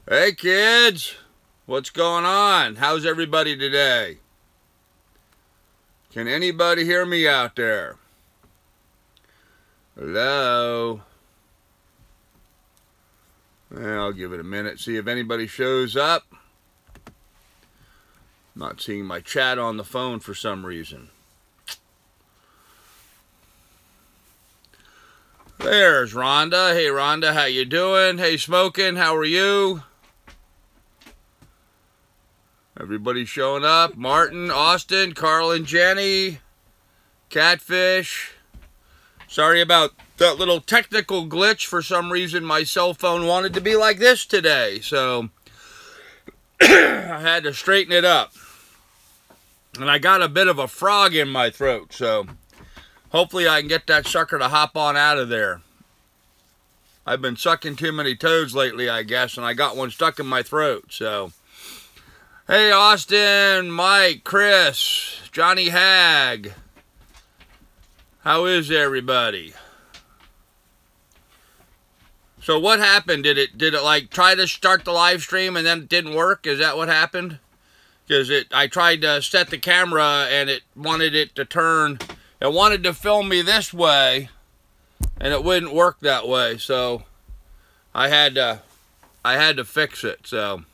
Hey kids, what's going on? How's everybody today? Can anybody hear me out there? Hello? I'll give it a minute, see if anybody shows up. Not seeing my chat on the phone for some reason. There's Rhonda. Hey Rhonda, how you doing? Hey Smokin', how are you? Everybody showing up. Martin, Austin, Carl and Jenny, Catfish. Sorry about that little technical glitch. For some reason my cell phone wanted to be like this today, so I had to straighten it up. And I got a bit of a frog in my throat, so hopefully I can get that sucker to hop on out of there. I've been sucking too many toads lately, I guess, and I got one stuck in my throat, so. Hey, Austin, Mike, Chris, Johnny Hag. How is everybody? So what happened? Did it like try to start the live stream and then it didn't work? Is that what happened? Because I tried to set the camera and it wanted it to turn. It wanted to film me this way, and it wouldn't work that way. So I had to fix it. So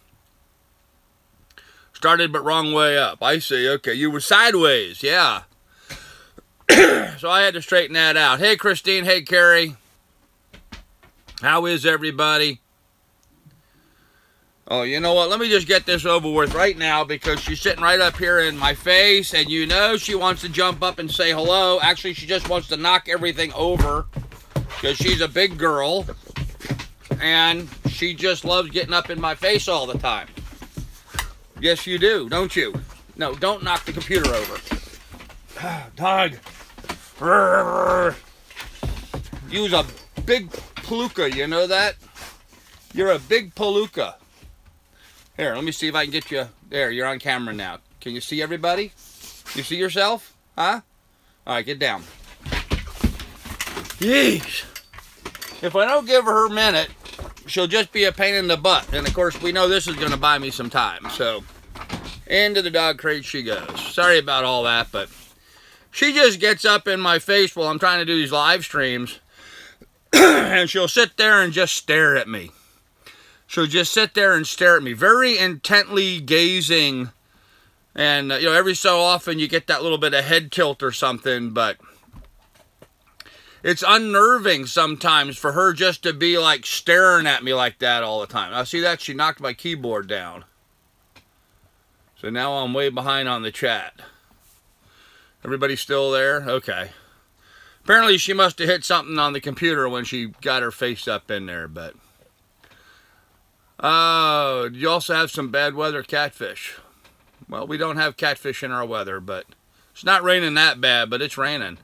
started but wrong way up. I see. Okay, you were sideways. Yeah. So I had to straighten that out. Hey Christine. Hey Carrie. How is everybody? Oh, you know what? Let me just get this over with right now because she's sitting right up here in my face, and you know she wants to jump up and say hello. Actually, she just wants to knock everything over because she's a big girl, and she just loves getting up in my face all the time. Yes, you do, don't you? No, don't knock the computer over. Dog. You's a big palooka, you know that? You're a big palooka. Here, let me see if I can get you. There, you're on camera now. Can you see everybody? You see yourself? Huh? All right, get down. Yeesh. If I don't give her a minute, she'll just be a pain in the butt. And, of course, we know this is going to buy me some time. So, into the dog crate she goes. Sorry about all that, but she just gets up in my face while I'm trying to do these live streams. And she'll sit there and just stare at me. She'll just sit there and stare at me, very intently gazing. And, you know, every so often you get that little bit of head tilt or something, but it's unnerving sometimes for her just to be, like, staring at me like that all the time. Now, see that? She knocked my keyboard down. So now I'm way behind on the chat. Everybody still there? Okay. Apparently she must have hit something on the computer when she got her face up in there, but you also have some bad weather, Catfish. Well, we don't have catfish in our weather, but it's not raining that bad, but it's raining.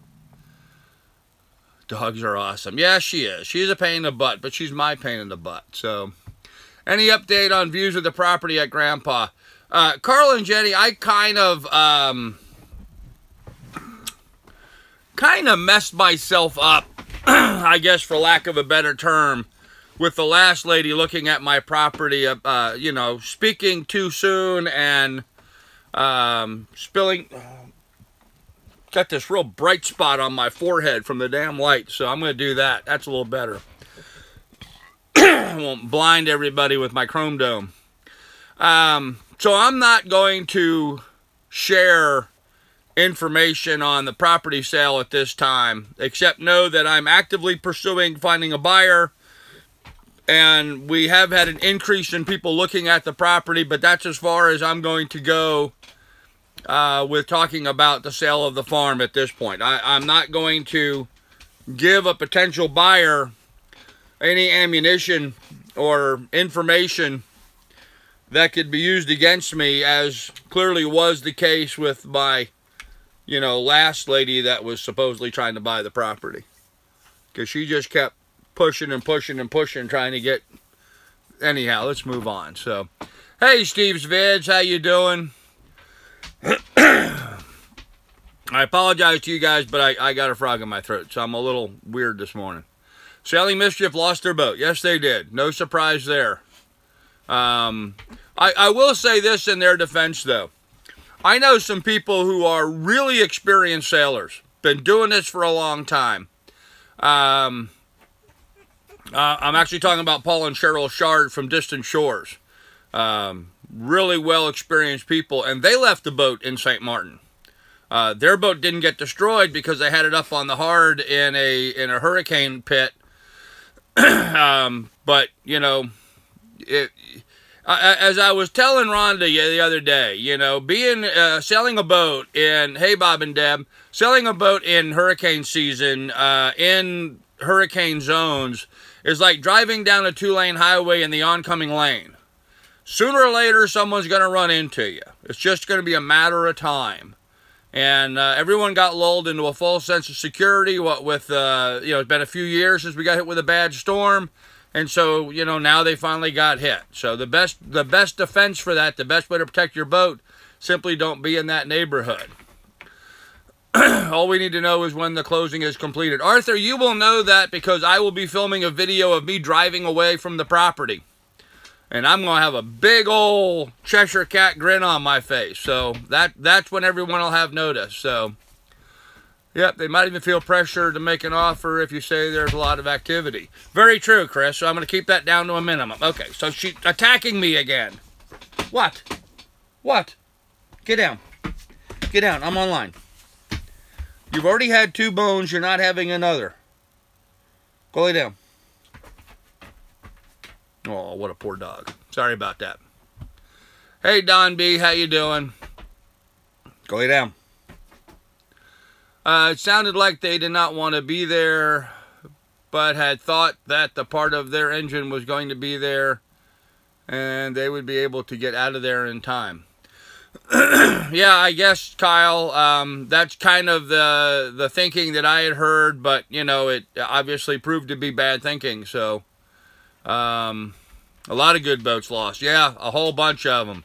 Dogs are awesome. Yeah, she is. She's a pain in the butt, but she's my pain in the butt. So, any update on views of the property at Grandpa? Carl and Jenny, I kind of messed myself up, I guess for lack of a better term, with the last lady looking at my property, you know, speaking too soon and spilling. Got this real bright spot on my forehead from the damn light, so I'm going to do that. That's a little better. I won't blind everybody with my chrome dome. So I'm not going to share information on the property sale at this time, except know that I'm actively pursuing finding a buyer. And we have had an increase in people looking at the property, but that's as far as I'm going to go with talking about the sale of the farm at this point. I'm not going to give a potential buyer any ammunition or information that could be used against me, as clearly was the case with my, you know, last lady that was supposedly trying to buy the property. Because she just kept pushing and pushing and pushing, trying to get. Anyhow, let's move on. So, hey, Steve's Vids, how you doing? I apologize to you guys, but I got a frog in my throat, so I'm a little weird this morning. Sailing Mischief lost their boat. Yes, they did. No surprise there. I will say this in their defense, though. I know some people who are really experienced sailors, been doing this for a long time. I'm actually talking about Paul and Cheryl Shard from Distant Shores. Really well experienced people, and they left the boat in St. Martin. Their boat didn't get destroyed because they had it up on the hard in a hurricane pit. But you know, as I was telling Rhonda the other day, you know, sailing a boat in, hey Bob and Deb, sailing a boat in hurricane season in hurricane zones is like driving down a 2-lane highway in the oncoming lane. Sooner or later, someone's going to run into you. It's just going to be a matter of time. And everyone got lulled into a false sense of security. What with, you know, it's been a few years since we got hit with a bad storm. And so, you know, now they finally got hit. So the best defense for that, the best way to protect your boat, simply don't be in that neighborhood. All we need to know is when the closing is completed. Arthur, you will know that because I will be filming a video of me driving away from the property. And I'm going to have a big old Cheshire Cat grin on my face. So that's when everyone will have notice. So, yep, they might even feel pressure to make an offer if you say there's a lot of activity. Very true, Chris. So I'm going to keep that down to a minimum. Okay, so she's attacking me again. What? What? Get down. Get down. I'm online. You've already had 2 bones. You're not having another. Go lay down. Oh, what a poor dog. Sorry about that. Hey, Don B, how you doing? Go lay down. It sounded like they did not want to be there, but had thought that the part of their engine was going to be there, and they would be able to get out of there in time. Yeah, I guess, Kyle, that's kind of the thinking that I had heard, but, you know, it obviously proved to be bad thinking, so... a lot of good boats lost. Yeah, a whole bunch of them.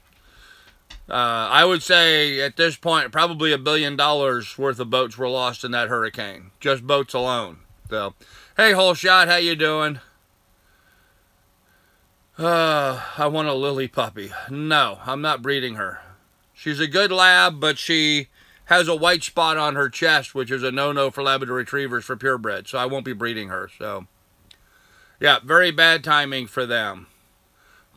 I would say at this point, probably $1 billion worth of boats were lost in that hurricane. Just boats alone. So, hey, Whole Shot, how you doing? I want a Lily puppy. No, I'm not breeding her. She's a good lab, but she has a white spot on her chest, which is a no-no for Labrador Retrievers for purebred. So I won't be breeding her. So. Yeah, very bad timing for them.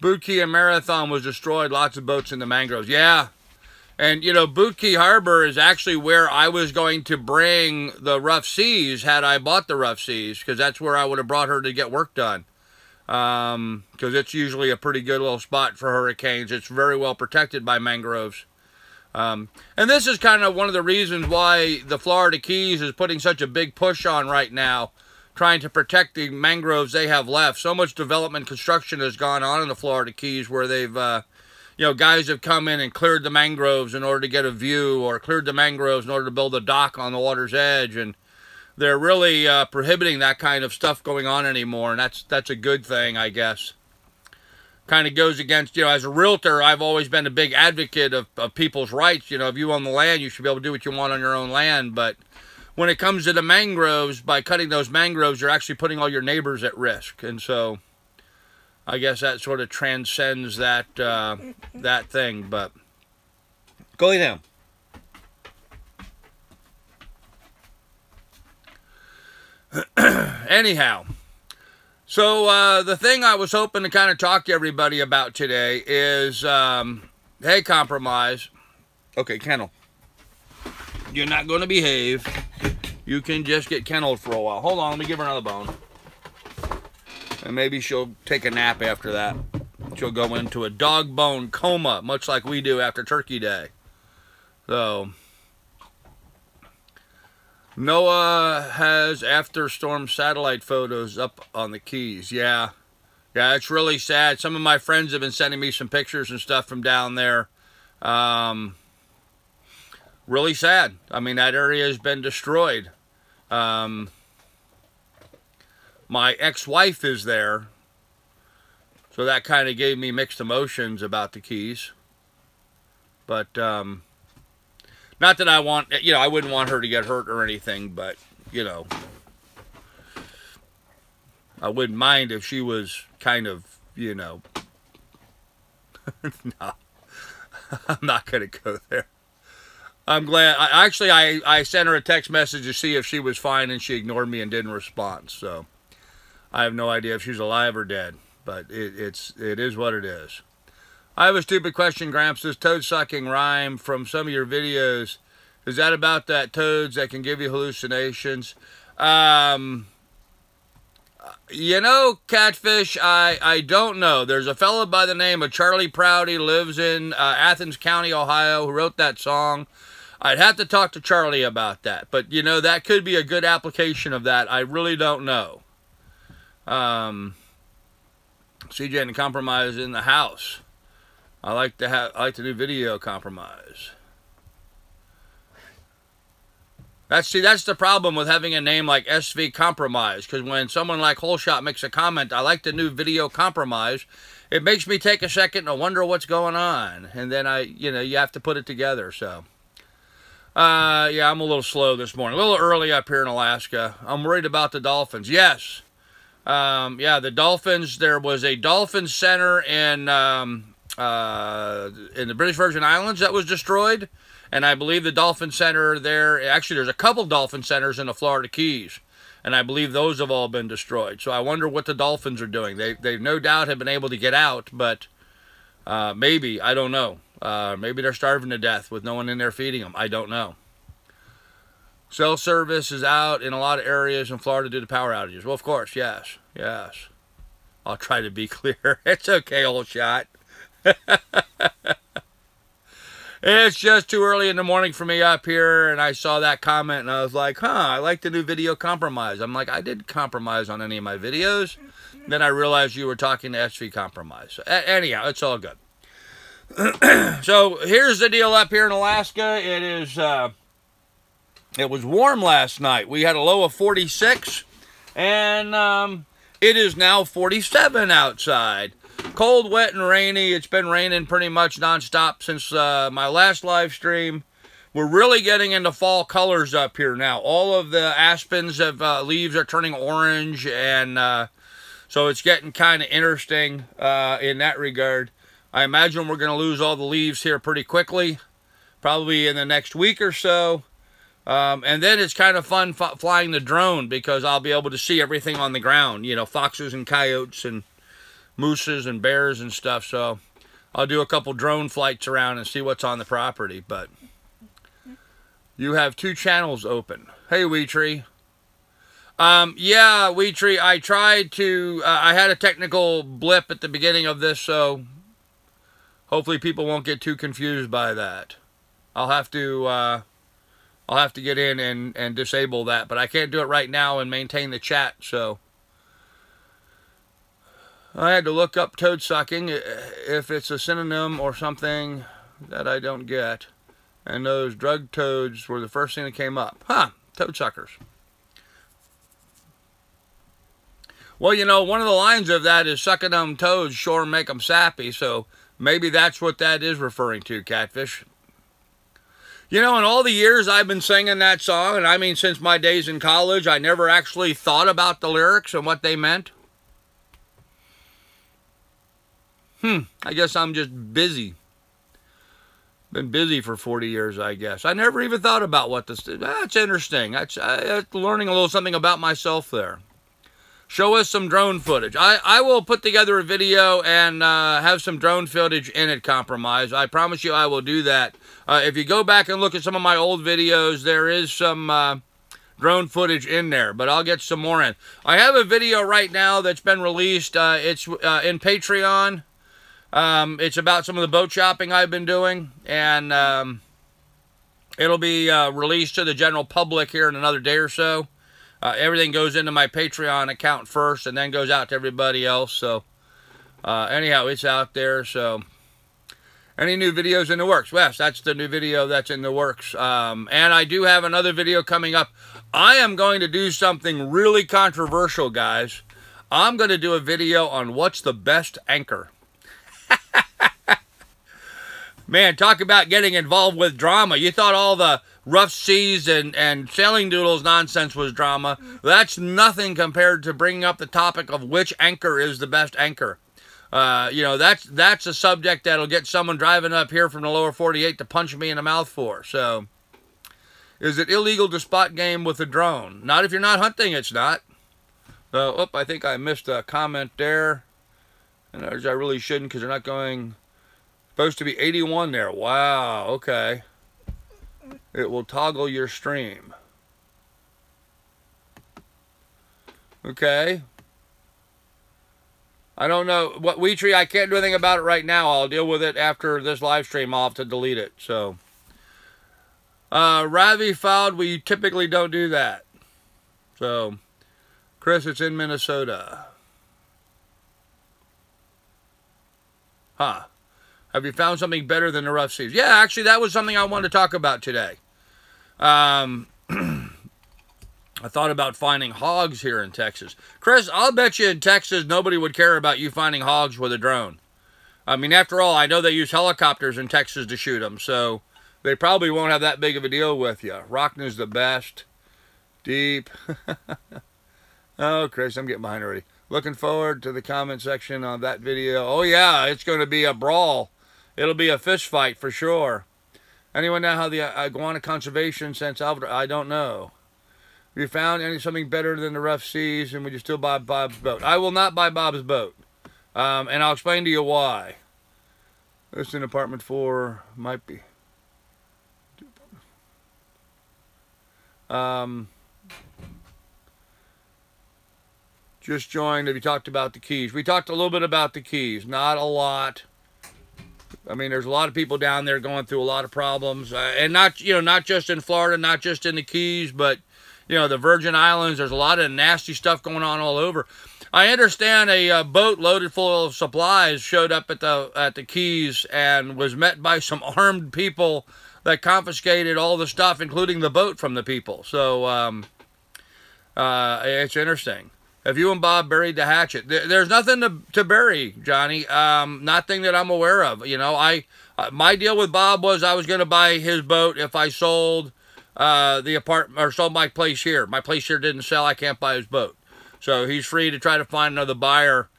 Boot Key and Marathon was destroyed. Lots of boats in the mangroves. Yeah. And, you know, Boot Key Harbor is actually where I was going to bring the Rough Seas had I bought the Rough Seas, because that's where I would have brought her to get work done. Because it's usually a pretty good little spot for hurricanes. It's very well protected by mangroves. And this is kind of one of the reasons why the Florida Keys is putting such a big push on right now, trying to protect the mangroves they have left. So much development construction has gone on in the Florida Keys where they've, you know, guys have come in and cleared the mangroves in order to get a view, or cleared the mangroves in order to build a dock on the water's edge. And they're really prohibiting that kind of stuff going on anymore. And that's a good thing, I guess. Kind of goes against, you know, as a realtor, I've always been a big advocate of people's rights. You know, if you own the land, you should be able to do what you want on your own land. But when it comes to the mangroves, by cutting those mangroves, you're actually putting all your neighbors at risk. And so I guess that sort of transcends that that thing. But go lay down. Anyhow, so the thing I was hoping to kind of talk to everybody about today is, hey, Compromise. Okay, kennel. You're not going to behave. You can just get kenneled for a while. Hold on, let me give her another bone. And maybe she'll take a nap after that. She'll go into a dog bone coma, much like we do after Turkey Day. So, Noah has after storm satellite photos up on the Keys. Yeah, it's really sad. Some of my friends have been sending me some pictures and stuff from down there. Really sad. I mean, that area has been destroyed. My ex-wife is there, so that kind of gave me mixed emotions about the Keys. But, not that I want, you know, I wouldn't want her to get hurt or anything, but, you know, I wouldn't mind if she was kind of, you know, No, I'm not going to go there. I'm glad. I sent her a text message to see if she was fine, and she ignored me and didn't respond. So I have no idea if she's alive or dead, but it is what it is. I have a stupid question, Gramps. This toad sucking rhyme from some of your videos, is that about that toads that can give you hallucinations? You know, Catfish, I don't know. There's a fellow by the name of Charlie Prouty, lives in Athens County, Ohio, who wrote that song. I'd have to talk to Charlie about that. But, you know, that could be a good application of that. I really don't know. CJ and Compromise in the house. I like to do video compromise. That's the problem with having a name like SV Compromise, because when someone like Holeshot makes a comment, I like the new video compromise, it makes me take a second and wonder what's going on, and then you have to put it together. So yeah, I'm a little slow this morning, a little early up here in Alaska. I'm worried about the dolphins. Yes, yeah, the dolphins. There was a dolphin center in the British Virgin Islands that was destroyed. And I believe the dolphin center there, actually there's a couple dolphin centers in the Florida Keys. And I believe those have all been destroyed. So I wonder what the dolphins are doing. They no doubt have been able to get out, but maybe, I don't know. Maybe they're starving to death with no one in there feeding them. I don't know. Cell service is out in a lot of areas in Florida due to power outages. Well, of course, yes. Yes. I'll try to be clear. It's okay, old shot. It's just too early in the morning for me up here, and I saw that comment, and I was like, huh, I like the new video compromise. I'm like, I didn't compromise on any of my videos. Then I realized you were talking to SV Compromise. So, anyhow, it's all good. So here's the deal up here in Alaska. It was warm last night. We had a low of 46, and it is now 47 outside. Cold, wet, and rainy. It's been raining pretty much nonstop since my last live stream. We're really getting into fall colors up here now. All of the aspens leaves are turning orange, and so it's getting kind of interesting in that regard. I imagine we're going to lose all the leaves here pretty quickly, probably in the next week or so. And then it's kind of fun flying the drone, because I'll be able to see everything on the ground. You know, foxes and coyotes and mooses and bears and stuff. So I'll do a couple drone flights around and see what's on the property. But you have 2 channels open. Hey, Weetree. Yeah, Weetree, I tried to, I had a technical blip at the beginning of this, so hopefully people won't get too confused by that. I'll have to get in and disable that, but I can't do it right now and maintain the chat, so I had to look up toad sucking, if it's a synonym or something that I don't get. And those drug toads were the first thing that came up. Huh, toad suckers. Well, you know, one of the lines of that is sucking them toads sure make them sappy, so maybe that's what that is referring to, Catfish. You know, in all the years I've been singing that song, and I mean since my days in college, I never actually thought about the lyrics and what they meant. I guess I'm just busy. Been busy for 40 years, I guess. I never even thought about what this is. That's interesting. That's learning a little something about myself there. Show us some drone footage. I will put together a video and have some drone footage in it, Compromise. I promise you I will do that. If you go back and look at some of my old videos, there is some drone footage in there, but I'll get some more in. I have a video right now that's been released. It's in Patreon. It's about some of the boat shopping I've been doing, and it'll be released to the general public here in another day or so. Everything goes into my Patreon account first and then goes out to everybody else. So anyhow, it's out there. So any new videos in the works? Yes, that's the new video that's in the works. And I do have another video coming up. I am going to do something really controversial, guys. I'm going to do a video on what's the best anchor. Man, talk about getting involved with drama. You thought all the rough seas and sailing doodles nonsense was drama. That's nothing compared to bringing up the topic of which anchor is the best anchor. You know, that's a subject that'll get someone driving up here from the lower 48 to punch me in the mouth for. So, is it illegal to spot game with a drone? Not if you're not hunting, it's not. So, I think I missed a comment there. And I really shouldn't, because they're not going... Supposed to be 81 there. Wow, okay. It will toggle your stream. Okay. I don't know. What WeTree, I can't do anything about it right now. I'll deal with it after this live stream. I'll have to delete it. So, Ravi filed, we typically don't do that. So, Chris, it's in Minnesota. Huh. Have you found something better than the rough seas? Yeah, actually, that was something I wanted to talk about today. I thought about finding hogs here in Texas. Chris, I'll bet you in Texas nobody would care about you finding hogs with a drone. I mean, after all, I know they use helicopters in Texas to shoot them, so they probably won't have that big of a deal with you. Rockney's the best. Deep. Oh, Chris, I'm getting behind already. Looking forward to the comment section on that video. Oh, yeah, it's going to be a brawl. It'll be a fist fight for sure. Anyone know how the iguana conservation since Salvador? I don't know. Have you found something better than the rough seas, and would you still buy Bob's boat? I will not buy Bob's boat, and I'll explain to you why. This is an apartment 4, might be. Just joined. Have you talked about the Keys? We talked a little bit about the Keys, not a lot. I mean, there's a lot of people down there going through a lot of problems, and not just in Florida, not just in the Keys, but the Virgin Islands. There's a lot of nasty stuff going on all over. I understand a boat loaded full of supplies showed up at the Keys and was met by some armed people that confiscated all the stuff, including the boat, from the people. So it's interesting. Have you and Bob buried the hatchet? There's nothing to bury, Johnny. Nothing that I'm aware of. My deal with Bob was I was going to buy his boat if I sold the apartment, or sold my place here. My place here didn't sell. I can't buy his boat. So he's free to try to find another buyer.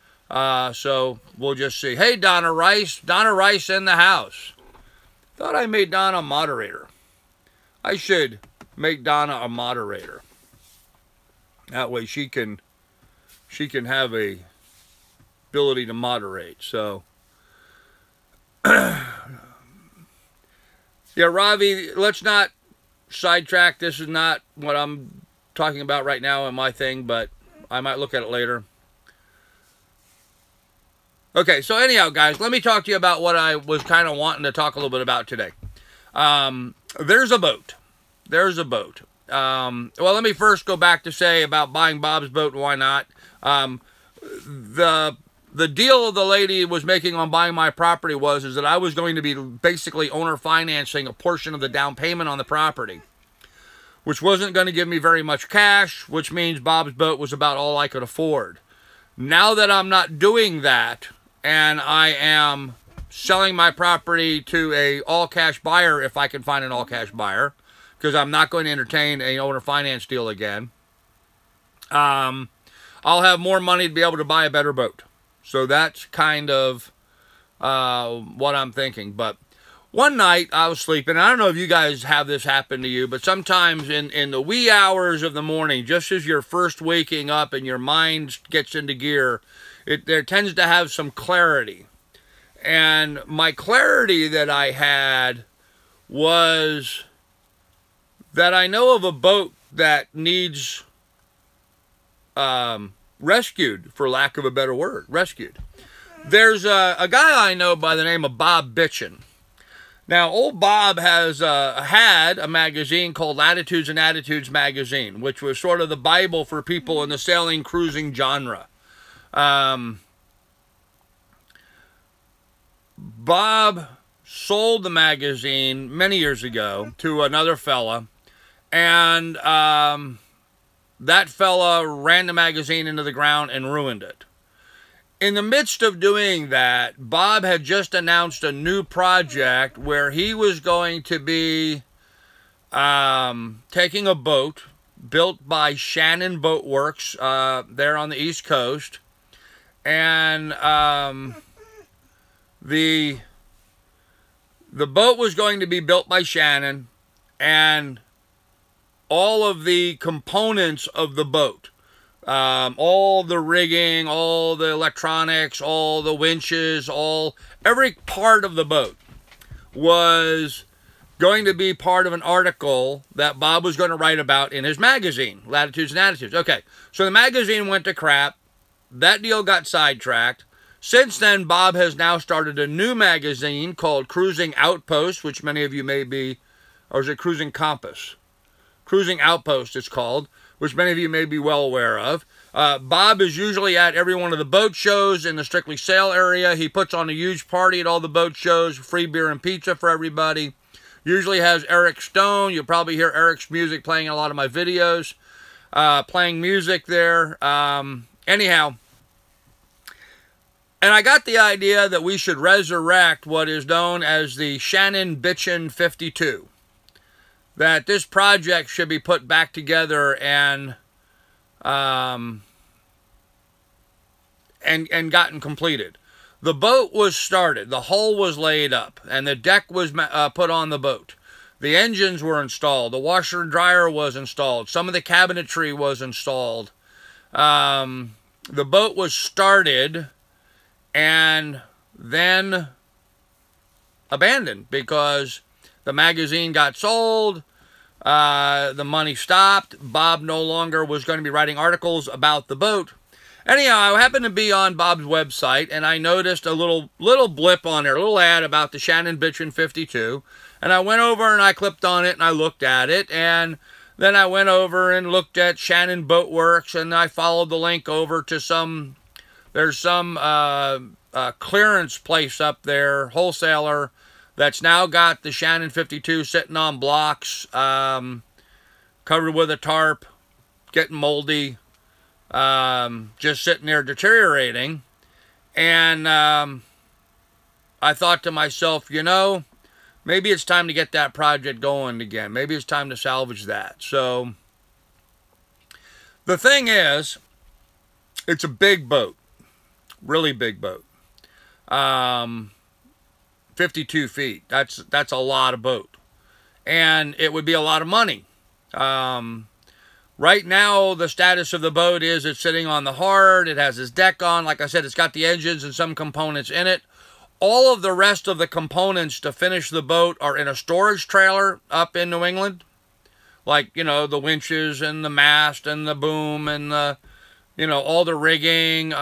So we'll just see. Hey, Donna Rice. Donna Rice in the house. Thought I made Donna a moderator. I should make Donna a moderator. That way she can have a ability to moderate. So yeah, Ravi, let's not sidetrack. This is not what I'm talking about right now in my thing, but I might look at it later. Okay, so anyhow, guys, let me talk to you about what I was kind of wanting to talk a little bit about today. There's a boat. There's a boat. Well, let me first go back to say about buying Bob's boat and why not. The deal the lady was making on buying my property is that I was going to be basically owner financing a portion of the down payment on the property, which wasn't going to give me very much cash, which means Bob's boat was about all I could afford. Now that I'm not doing that, and I am selling my property to a all-cash buyer, if I can find an all-cash buyer, because I'm not going to entertain an owner finance deal again, I'll have more money to be able to buy a better boat. So that's kind of what I'm thinking. But one night I was sleeping. And I don't know if you guys have this happen to you, but sometimes in the wee hours of the morning, just as you're first waking up and your mind gets into gear, there tends to have some clarity. And my clarity that I had was that I know of a boat that needs rescued, for lack of a better word. Rescued. There's a guy I know by the name of Bob Bitchin. Now, old Bob has had a magazine called Latitudes and Attitudes magazine, which was sort of the Bible for people in the sailing, cruising genre. Bob sold the magazine many years ago to another fella, and that fella ran the magazine into the ground and ruined it. In the midst of doing that, Bob had just announced a new project where he was going to be taking a boat built by Shannon Boat Works there on the East Coast, And the boat was going to be built by Shannon, and all of the components of the boat, all the rigging, all the electronics, all the winches, every part of the boat was going to be part of an article that Bob was going to write about in his magazine, Latitudes and Attitudes. Okay, so the magazine went to crap. That deal got sidetracked. Since then, Bob has now started a new magazine called Cruising Outpost, which many of you may be, or is it Cruising Compass? Cruising Outpost it's called, which many of you may be well aware of. Bob is usually at every one of the boat shows in the Strictly Sail area. He puts on a huge party at all the boat shows, free beer and pizza for everybody. Usually has Eric Stone. You'll probably hear Eric's music playing in a lot of my videos. Playing music there. Anyhow, and I got the idea that we should resurrect what is known as the Shannon Bitchin' 52. That this project should be put back together and gotten completed. The boat was started, the hull was laid up, and the deck was put on the boat. The engines were installed, the washer and dryer was installed, some of the cabinetry was installed. The boat was started and then abandoned because the magazine got sold, the money stopped, Bob no longer was going to be writing articles about the boat. Anyhow, I happened to be on Bob's website, and I noticed a little blip on there, a little ad about the Shannon Bitchin' 52, and I went over and I clicked on it and I looked at it, and then I went over and looked at Shannon Boat Works, and I followed the link over to there's some clearance place up there, wholesaler, that's now got the Shannon 52 sitting on blocks, covered with a tarp, getting moldy, just sitting there deteriorating. And I thought to myself, you know, maybe it's time to get that project going again. Maybe it's time to salvage that. So the thing is, it's a big boat, really big boat. 52 feet. That's a lot of boat. And it would be a lot of money. Right now, the status of the boat is it's sitting on the hard. It has its deck on. Like I said, it's got the engines and some components in it. All of the rest of the components to finish the boat are in a storage trailer up in New England. Like, you know, the winches and the mast and the boom and the, you know, all the rigging.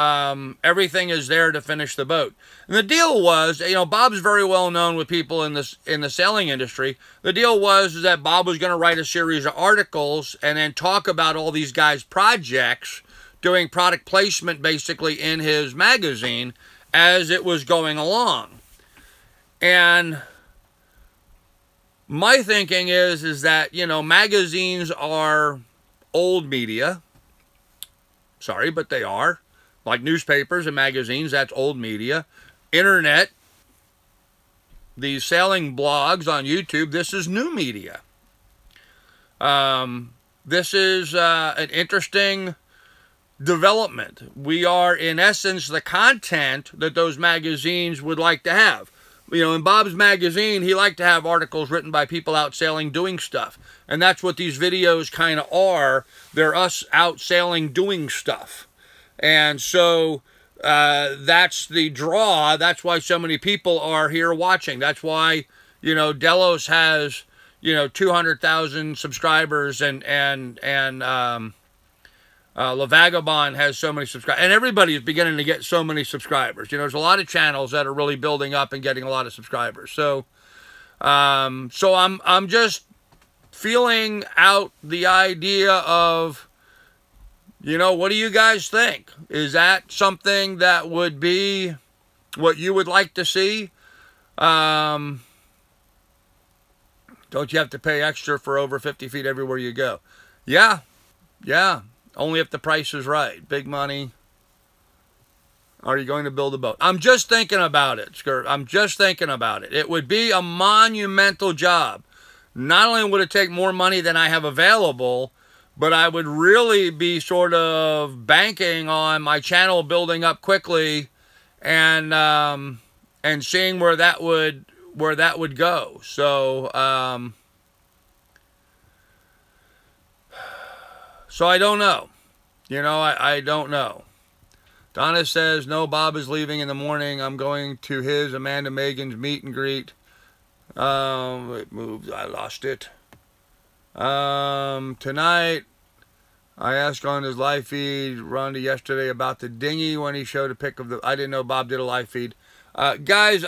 Everything is there to finish the boat. And the deal was, you know, Bob's very well known with people in the sailing industry. The deal was that Bob was going to write a series of articles and then talk about all these guys' projects, doing product placement basically in his magazine as it was going along. And my thinking is that, you know, magazines are old media. Sorry, but they are. Like newspapers and magazines, that's old media. Internet, these sailing blogs on YouTube, this is new media. This is an interesting development. We are, in essence, the content that those magazines would like to have. You know, in Bob's magazine, he liked to have articles written by people out sailing doing stuff. And that's what these videos kind of are. They're us out sailing doing stuff. And so that's the draw. That's why so many people are here watching. That's why, you know, Delos has, you know, 200,000 subscribers and La Vagabond has so many subscribers. And everybody is beginning to get so many subscribers. You know, there's a lot of channels that are really building up and getting a lot of subscribers. So, I'm just feeling out the idea of, you know, what do you guys think? Is that something that would be what you would like to see? Don't you have to pay extra for over 50 feet everywhere you go? Yeah. Only if the price is right. Big money. Are you going to build a boat? I'm just thinking about it, Skirt. I'm just thinking about it. It would be a monumental job. Not only would it take more money than I have available, but I would really be sort of banking on my channel building up quickly, and seeing where that would go. So so I don't know. You know, I don't know. Donna says, no, Bob is leaving in the morning. I'm going to his Amanda Megan's meet and greet. It moved. I lost it. Tonight, I asked on his live feed, Rhonda, yesterday about the dinghy when he showed a pic of the... I didn't know Bob did a live feed. Guys,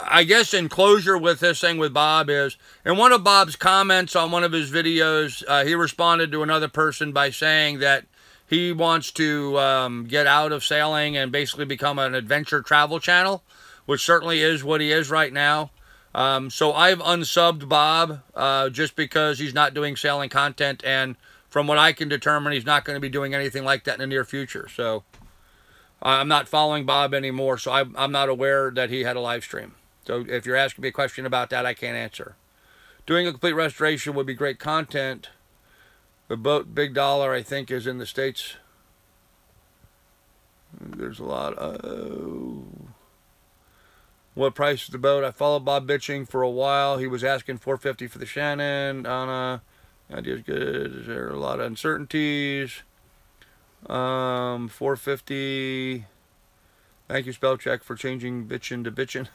I guess in closure with this thing with Bob is, in one of Bob's comments on one of his videos, he responded to another person by saying that he wants to get out of sailing and basically become an adventure travel channel, which certainly is what he is right now. So I've unsubbed Bob just because he's not doing sailing content, and from what I can determine, he's not going to be doing anything like that in the near future. So I'm not following Bob anymore, so I'm not aware that he had a live stream. So if you're asking me a question about that, I can't answer. Doing a complete restoration would be great content. The boat, Big Dollar, I think, is in the States. There's a lot of... What price is the boat? I followed Bob bitching for a while. He was asking $450 for the Shannon. Donna, idea's good. Is there a lot of uncertainties? $450. Thank you, Spellcheck, for changing bitchin' to bitchin'.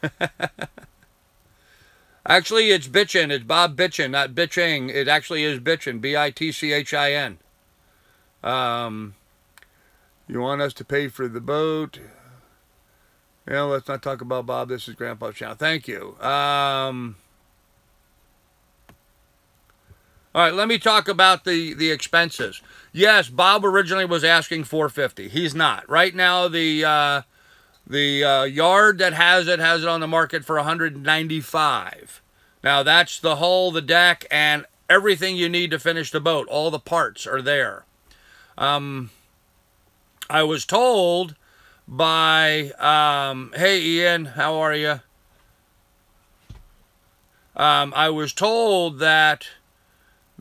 Actually, it's bitchin'. It's Bob bitchin', not bitching. It actually is bitchin'. B-I-T-C-H-I-N. You want us to pay for the boat? Yeah, let's not talk about Bob. This is Grandpa's channel. Thank you. All right, let me talk about the expenses. Yes, Bob originally was asking $450. He's not. Right now, the yard that has it on the market for $195. Now, that's the hull, the deck, and everything you need to finish the boat. All the parts are there. I was told by, hey, Ian, how are you? I was told that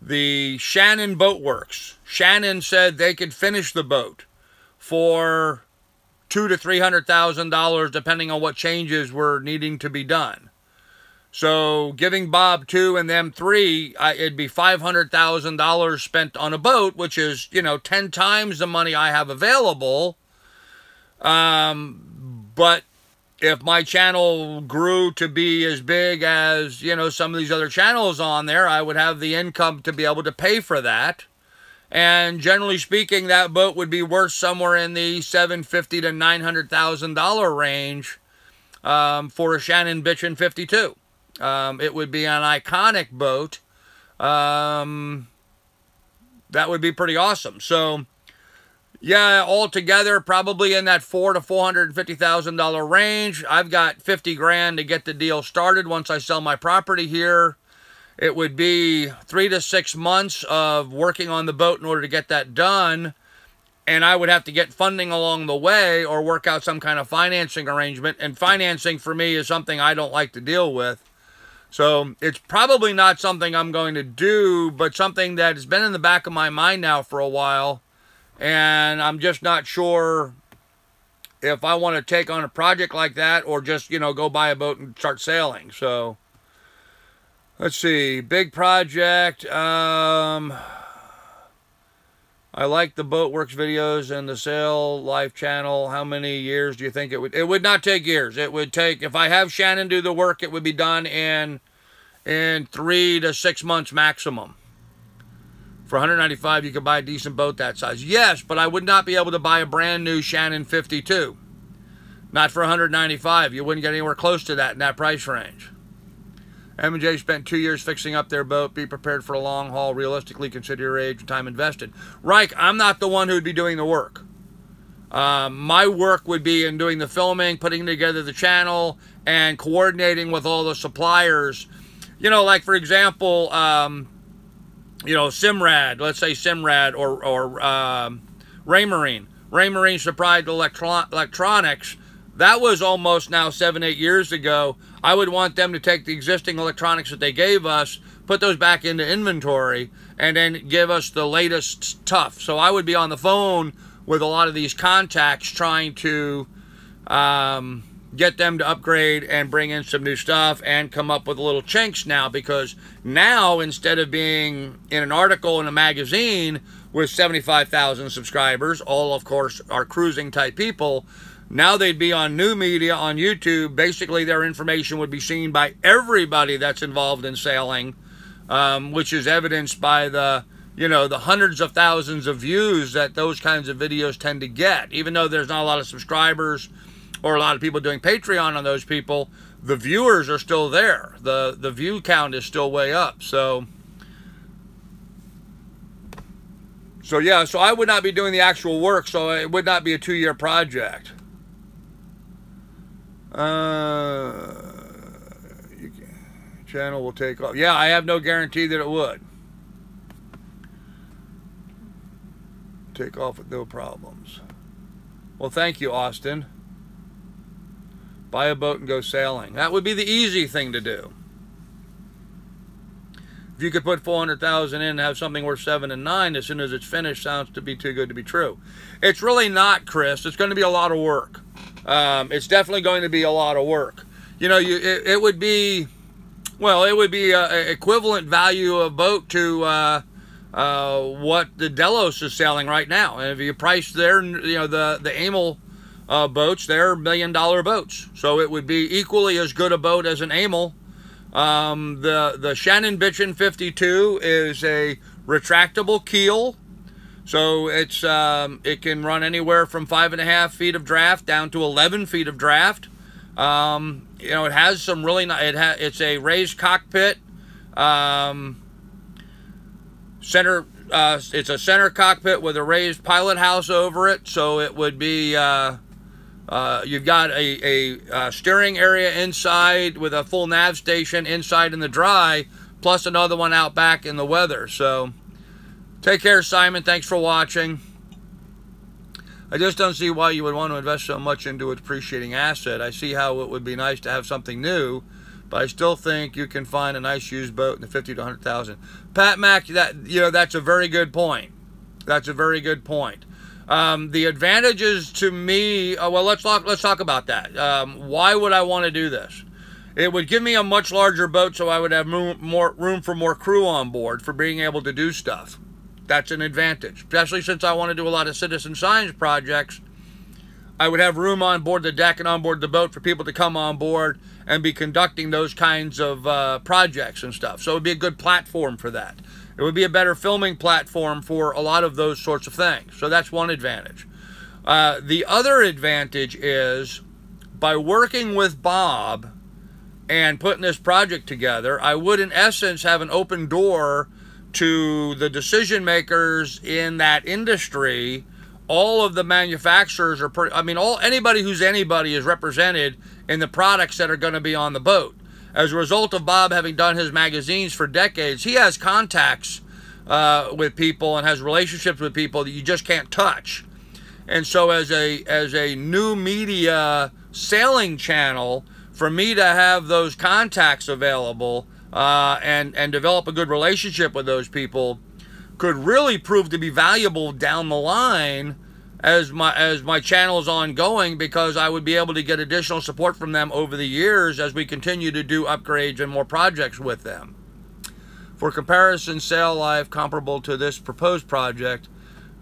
the Shannon Boat Works, Shannon said they could finish the boat for $200,000 to $300,000, depending on what changes were needing to be done. So giving Bob 2 and them 3, it'd be $500,000 spent on a boat, which is, you know, 10 times the money I have available. But if my channel grew to be as big as, you know, some of these other channels on there, I would have the income to be able to pay for that. And generally speaking, that boat would be worth somewhere in the $750,000 to $900,000 range for a Shannon Bitchin' 52. It would be an iconic boat. That would be pretty awesome. So, yeah, altogether, probably in that $400,000 to $450,000 range. I've got $50,000 to get the deal started once I sell my property here. It would be 3 to 6 months of working on the boat in order to get that done. And I would have to get funding along the way or work out some kind of financing arrangement. And financing for me is something I don't like to deal with. So it's probably not something I'm going to do, but something that has been in the back of my mind now for a while. And I'm just not sure if I want to take on a project like that or just, you know, go buy a boat and start sailing. So, let's see. Big project. I like the Boatworks videos and the Sail Life channel. How many years do you think it would? It would not take years. It would take, if I have Shannon do the work, it would be done in 3 to 6 months maximum. For $195, you could buy a decent boat that size. Yes, but I would not be able to buy a brand new Shannon 52. Not for $195. You wouldn't get anywhere close to that in that price range. M&J spent 2 years fixing up their boat. Be prepared for a long haul. Realistically, consider your age and time invested. Reich, I'm not the one who would be doing the work. My work would be in doing the filming, putting together the channel, and coordinating with all the suppliers. You know, like, for example, you know, Simrad, let's say Simrad or Raymarine. Raymarine supplied electronics. that was almost now 7-8 years ago. I would want them to take the existing electronics that they gave us, put those back into inventory, and then give us the latest stuff. So I would be on the phone with a lot of these contacts trying to get them to upgrade and bring in some new stuff and come up with little chinks now, because now, instead of being in an article in a magazine with 75,000 subscribers, all of course are cruising type people, now they'd be on new media on YouTube. Basically their information would be seen by everybody that's involved in sailing, which is evidenced by the, you know, the hundreds of thousands of views that those kinds of videos tend to get. Even though there's not a lot of subscribers or a lot of people doing Patreon on those people, the viewers are still there. The view count is still way up. So yeah, so I would not be doing the actual work, so it would not be a 2-year project. Channel will take off. Yeah, I have no guarantee that it would. Take off with no problems. Well, thank you, Austin. Buy a boat and go sailing. That would be the easy thing to do. If you could put 400,000 in and have something worth 7 and 9 as soon as it's finished, sounds to be too good to be true. It's really not, Chris. It's going to be a lot of work. It's definitely going to be a lot of work. You know, it would be, well, it would be equivalent value of boat to what the Delos is selling right now. And if you price their, you know, the Amel boats, they're $1 million boats. So it would be equally as good a boat as an Amel. The Shannon Bitchin 52 is a retractable keel. So it's it can run anywhere from 5.5 feet of draft down to 11 feet of draft. You know, it has some really nice, it's a raised cockpit. It's a center cockpit with a raised pilot house over it. So it would be, you've got a steering area inside with a full nav station inside in the dry, plus another one out back in the weather. So take care, Simon. Thanks for watching. I just don't see why you would want to invest so much into a depreciating asset. I see how it would be nice to have something new, but I still think you can find a nice used boat in the 50 to 100,000. Pat Mack, that's a very good point. That's a very good point. The advantages to me, well, let's talk about that. Why would I want to do this? It would give me a much larger boat, so I would have more room for more crew on board for being able to do stuff. That's an advantage, especially since I want to do a lot of citizen science projects. I would have room on board the deck and on board the boat for people to come on board and be conducting those kinds of projects and stuff. So it would be a good platform for that. It would be a better filming platform for a lot of those sorts of things. So that's one advantage. The other advantage is, by working with Bob and putting this project together, I would in essence have an open door to the decision makers in that industry. All of the manufacturers are anybody who's anybody is represented in the products that are going to be on the boat. As a result of Bob having done his magazines for decades, he has contacts with people and has relationships with people that you just can't touch. And so as a new media sailing channel, for me to have those contacts available and develop a good relationship with those people could really prove to be valuable down the line as my channel is ongoing, because I would be able to get additional support from them over the years as we continue to do upgrades and more projects with them. For comparison, Sail Life, comparable to this proposed project,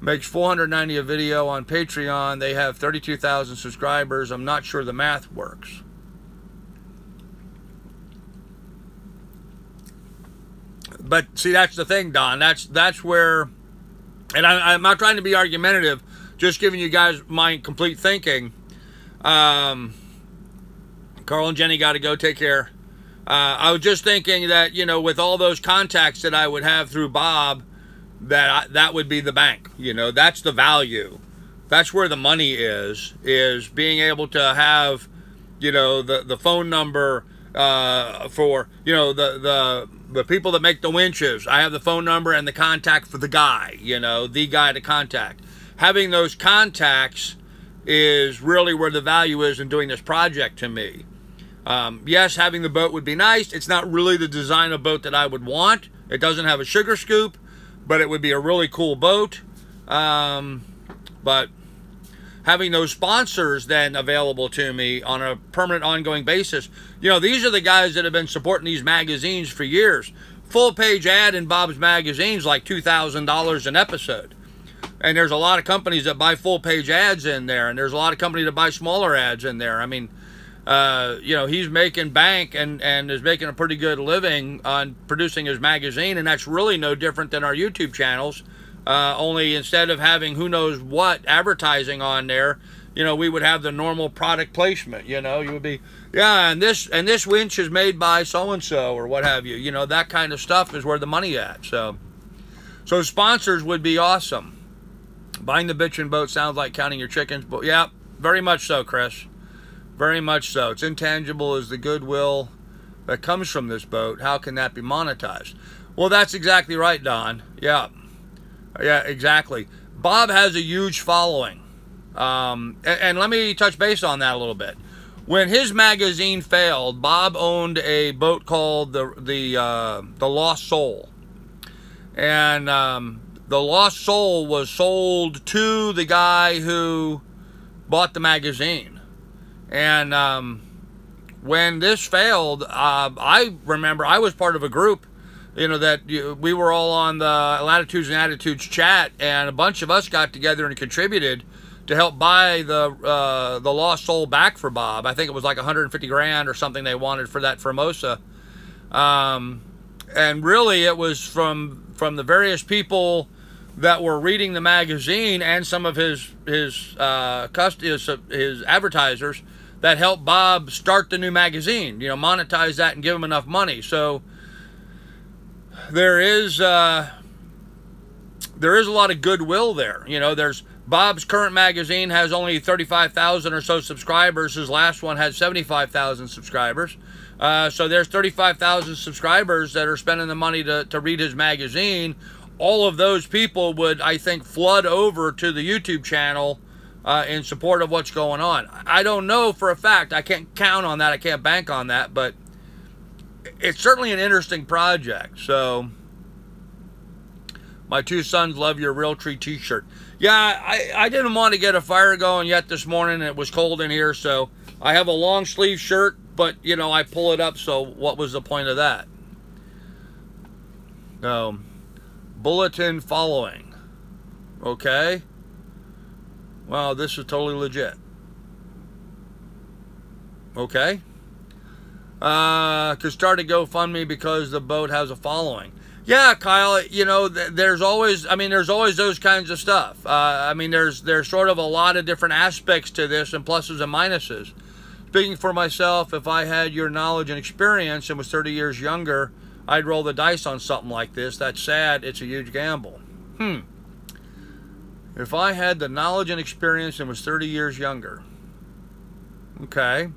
makes $490 a video on Patreon. They have 32,000 subscribers. I'm not sure the math works. But see, that's the thing, Don. That's where, and I'm not trying to be argumentative, just giving you guys my complete thinking. Carl and Jenny got to go. Take care. I was just thinking that, you know, with all those contacts that I would have through Bob, that would be the bank. You know, that's the value. That's where the money is being able to have, you know, the phone number for, you know, the people that make the winches. I have the phone number and the contact for the guy, you know, the guy to contact. Having those contacts is really where the value is in doing this project to me. Yes, having the boat would be nice. It's not really the design of boat that I would want. It doesn't have a sugar scoop, but it would be a really cool boat. But having those sponsors then available to me on a permanent, ongoing basis. You know, these are the guys that have been supporting these magazines for years. Full page ad in Bob's magazines like $2,000 an episode. And there's a lot of companies that buy full page ads in there, and there's a lot of companies that buy smaller ads in there. I mean, you know, he's making bank and is making a pretty good living on producing his magazine, and that's really no different than our YouTube channels. Only instead of having who knows what advertising on there, you know, we would have the normal product placement. You know, you would be, yeah, and this winch is made by so and so or what have you. You know, that kind of stuff is where the money at. So sponsors would be awesome. Buying the bitchin' boat sounds like counting your chickens, but yeah, very much so, Chris. Very much so. It's intangible as the goodwill that comes from this boat. How can that be monetized? Well, that's exactly right, Don. Yeah. Yeah, exactly. Bob has a huge following. And let me touch base on that a little bit. When his magazine failed, Bob owned a boat called the Lost Soul. And the Lost Soul was sold to the guy who bought the magazine. And when this failed, I remember I was part of a group, you know, that we were all on the Latitudes and Attitudes chat, and a bunch of us got together and contributed to help buy the Lost Soul back for Bob. I think it was like 150 grand or something they wanted for that Formosa. And really it was from the various people that were reading the magazine and some of his advertisers that helped Bob start the new magazine, you know, monetize that and give him enough money. So there is a lot of goodwill there. You know, there's Bob's current magazine has only 35,000 or so subscribers. His last one had 75,000 subscribers. So there's 35,000 subscribers that are spending the money to read his magazine. All of those people would, I think, flood over to the YouTube channel in support of what's going on. I don't know for a fact. I can't count on that. I can't bank on that. But it's certainly an interesting project. So my two sons love your Realtree t-shirt. Yeah, I didn't want to get a fire going yet this morning. It was cold in here, so I have a long sleeve shirt, but, you know, I pull it up, so what was the point of that? Bulletin following. Okay. Wow, this is totally legit. Okay. Could start a GoFundMe because the boat has a following. Yeah, Kyle, you know, there's always those kinds of stuff. I mean, there's sort of a lot of different aspects to this and pluses and minuses. Speaking for myself, if I had your knowledge and experience and was 30 years younger, I'd roll the dice on something like this. That's sad. It's a huge gamble. If I had the knowledge and experience and was 30 years younger. Okay.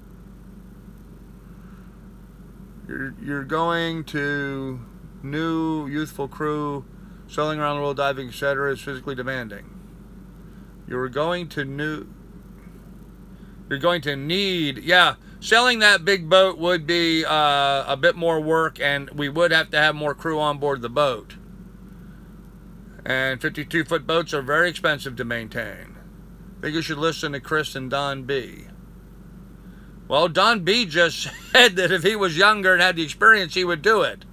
You're going to new youthful crew, sailing around the world, diving, etc. is physically demanding. You're going to need, yeah, selling that big boat would be a bit more work, and we would have to have more crew on board the boat. And 52-foot boats are very expensive to maintain. I think you should listen to Chris and Don B. Well, Don B just said that if he was younger and had the experience, he would do it.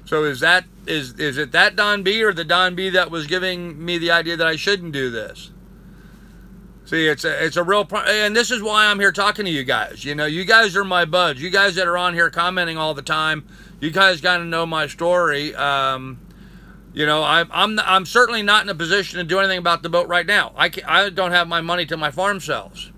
So is it that Don B or the Don B that was giving me the idea that I shouldn't do this? See, it's a real and this is why I'm here talking to you guys. You know, you guys are my buds. You guys that are on here commenting all the time, you guys got to know my story. You know, I'm certainly not in a position to do anything about the boat right now. I don't have my money till my farm sells.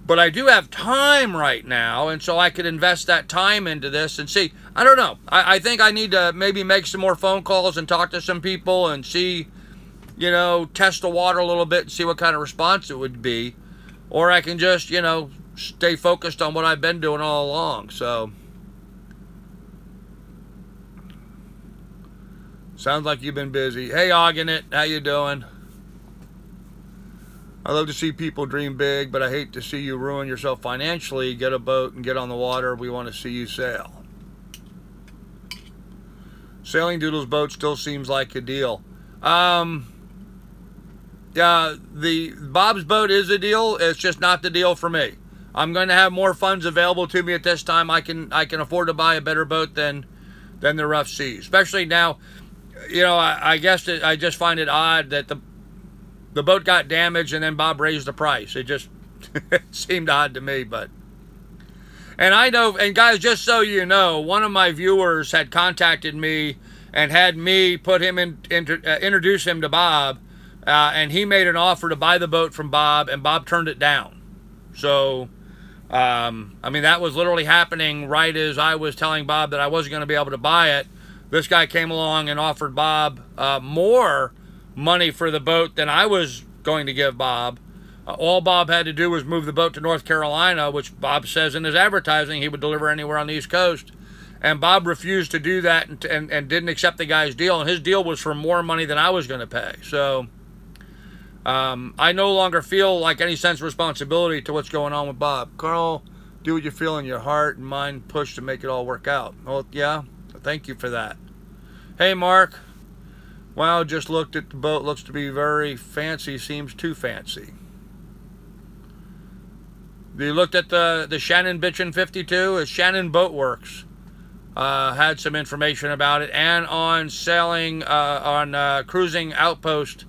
But I do have time right now, and so I could invest that time into this and see. I don't know. I think I need to maybe make some more phone calls and talk to some people and see, you know, test the water a little bit and see what kind of response it would be. Or I can just, you know, stay focused on what I've been doing all along. So, sounds like you've been busy. Hey, Ogden, how you doing? I love to see people dream big, but I hate to see you ruin yourself financially. Get a boat and get on the water. We want to see you sail. Sailing Doodle's boat still seems like a deal. Yeah, the Bob's boat is a deal. It's just not the deal for me. I'm going to have more funds available to me at this time. I can afford to buy a better boat than the Rough Seas, especially now. You know, I guess I just find it odd that the boat got damaged and then Bob raised the price. It just seemed odd to me, but. And I know, and guys, just so you know, one of my viewers had contacted me and had me put him introduce him to Bob, and he made an offer to buy the boat from Bob, and Bob turned it down. So, I mean, that was literally happening right as I was telling Bob that I wasn't going to be able to buy it. This guy came along and offered Bob more money for the boat than I was going to give Bob. All Bob had to do was move the boat to North Carolina, which Bob says in his advertising he would deliver anywhere on the East Coast. And Bob refused to do that and didn't accept the guy's deal. And his deal was for more money than I was going to pay. So I no longer feel like any sense of responsibility to what's going on with Bob. Carl, do what you feel in your heart and mind, push to make it all work out. Well, yeah, thank you for that. Hey, Mark. Wow, just looked at the boat. Looks to be very fancy. Seems too fancy. You looked at the Shannon Bitchin' 52? It's Shannon Boat Works. Had some information about it. And on sailing, on Cruising Outpost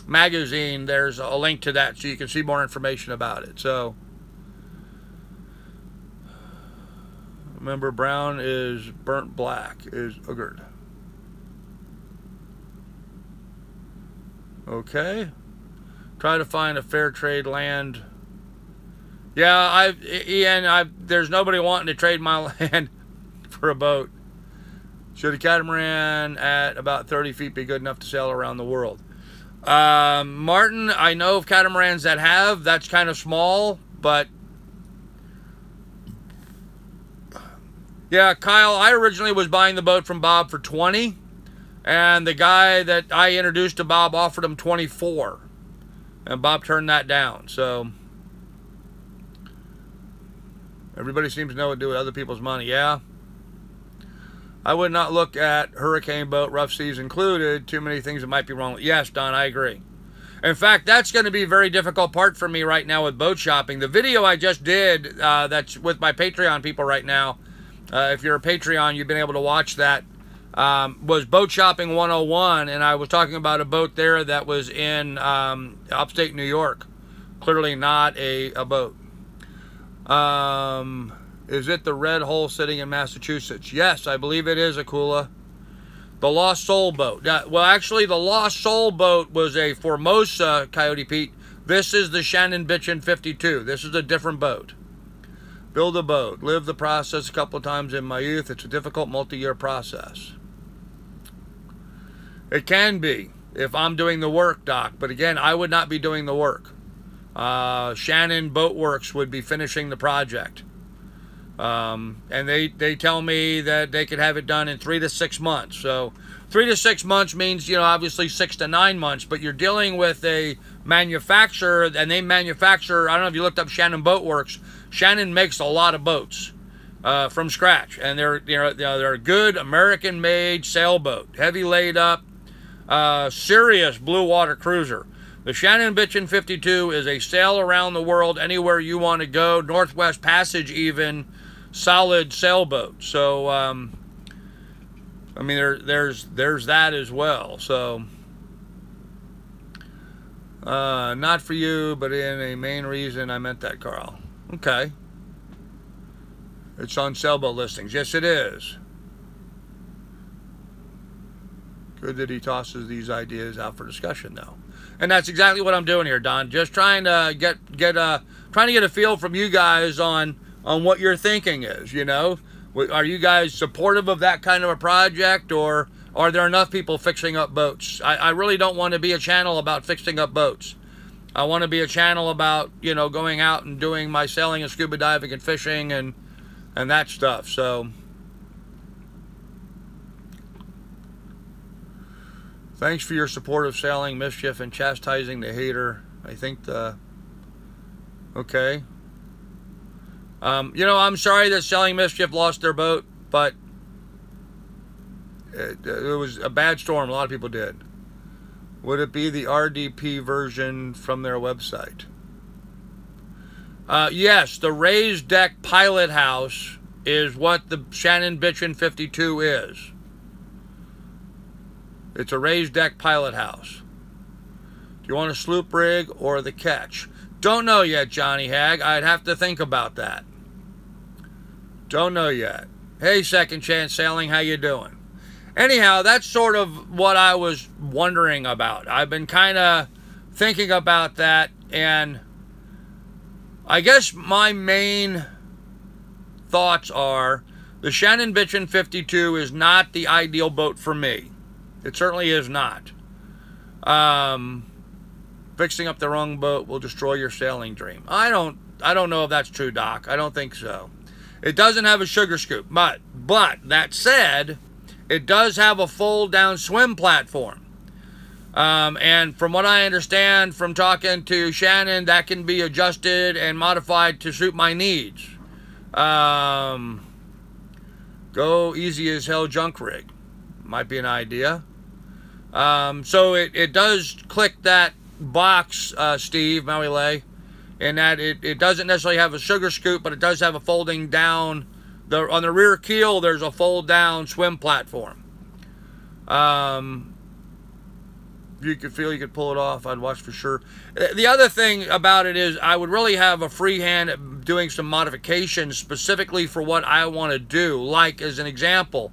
magazine, there's a link to that so you can see more information about it. So, remember, brown is burnt black, is ugred. Okay. Try to find a fair trade land. Yeah, Ian, there's nobody wanting to trade my land for a boat. Should a catamaran at about 30 feet be good enough to sail around the world? Martin, I know of catamarans that have. That's kind of small, but yeah, Kyle, I originally was buying the boat from Bob for 20. And the guy that I introduced to Bob offered him 24. And Bob turned that down. So, everybody seems to know what to do with other people's money. Yeah. I would not look at hurricane boat, rough seas included. Too many things that might be wrong. Yes, Don, I agree. In fact, that's going to be a very difficult part for me right now with boat shopping. The video I just did, that's with my Patreon people right now. If you're a Patreon, you've been able to watch that. Was Boat Shopping 101, and I was talking about a boat there that was in upstate New York. Clearly not a boat. Is it the Red Hole sitting in Massachusetts? Yes, I believe it is, Akula. The Lost Soul boat. Well, actually, the Lost Soul boat was a Formosa, Coyote Pete. This is the Shannon Bitchin' 52. This is a different boat. Build a boat. Live the process a couple of times in my youth. It's a difficult multi-year process. It can be if I'm doing the work, Doc. But again, I would not be doing the work. Shannon Boat Works would be finishing the project. And they tell me that they could have it done in 3 to 6 months. So 3 to 6 months means, you know, obviously 6 to 9 months. But you're dealing with a manufacturer, and they manufacture, I don't know if you looked up Shannon Boat Works. Shannon makes a lot of boats from scratch. And they're a good American-made sailboat. Heavy laid up. Serious blue water cruiser. The Shannon Bitchin' 52 is a sail around the world anywhere you want to go. Northwest Passage even. Solid sailboat. So, I mean, there's that as well. So, not for you, but in a main reason I meant that, Carl. Okay. It's on sailboat listings. Yes, it is. Good that he tosses these ideas out for discussion, though. And that's exactly what I'm doing here, Don. Just trying to get a feel from you guys on what your thinking is, you know? Are you guys supportive of that kind of a project, or are there enough people fixing up boats? I really don't want to be a channel about fixing up boats. I want to be a channel about, you know, going out and doing my sailing and scuba diving and fishing and that stuff. So, thanks for your support of sailing, mischief, and chastising the hater. I think okay. You know, I'm sorry that Selling Mischief lost their boat, but it was a bad storm. A lot of people did. Would it be the RDP version from their website? Yes, the raised deck pilot house is what the Shannon Bitchin 52 is. It's a raised deck pilot house. Do you want a sloop rig or the ketch? Don't know yet, Johnny Hag. I'd have to think about that. Don't know yet. Hey, Second Chance Sailing, how you doing? Anyhow, that's sort of what I was wondering about. I've been kind of thinking about that, and I guess my main thoughts are the Shannon Bitchin 52 is not the ideal boat for me. It certainly is not. Fixing up the wrong boat will destroy your sailing dream. I don't know if that's true, Doc. I don't think so. It doesn't have a sugar scoop, but that said, it does have a fold-down swim platform. And from what I understand from talking to Shannon, that can be adjusted and modified to suit my needs. Go easy as hell junk rig. Might be an idea. So it does click that box, Steve Maui-Lei, in that it doesn't necessarily have a sugar scoop, but it does have a folding down. On the rear keel, there's a fold-down swim platform. If you could feel you could pull it off, I'd watch for sure. The other thing about it is I would really have a free hand at doing some modifications specifically for what I want to do. Like, as an example,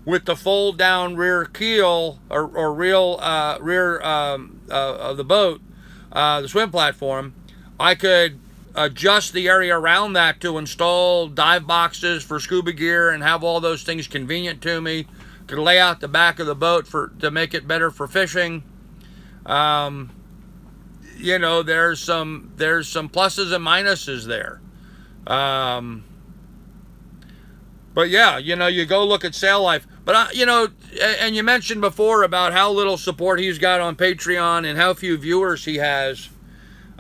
with the fold-down rear keel or rear of the boat, the swim platform, I could adjust the area around that to install dive boxes for scuba gear and have all those things convenient to me. Could lay out the back of the boat to make it better for fishing. You know, there's some pluses and minuses there. But yeah, you know, you go look at Sail Life. But, you know, and you mentioned before about how little support he's got on Patreon and how few viewers he has.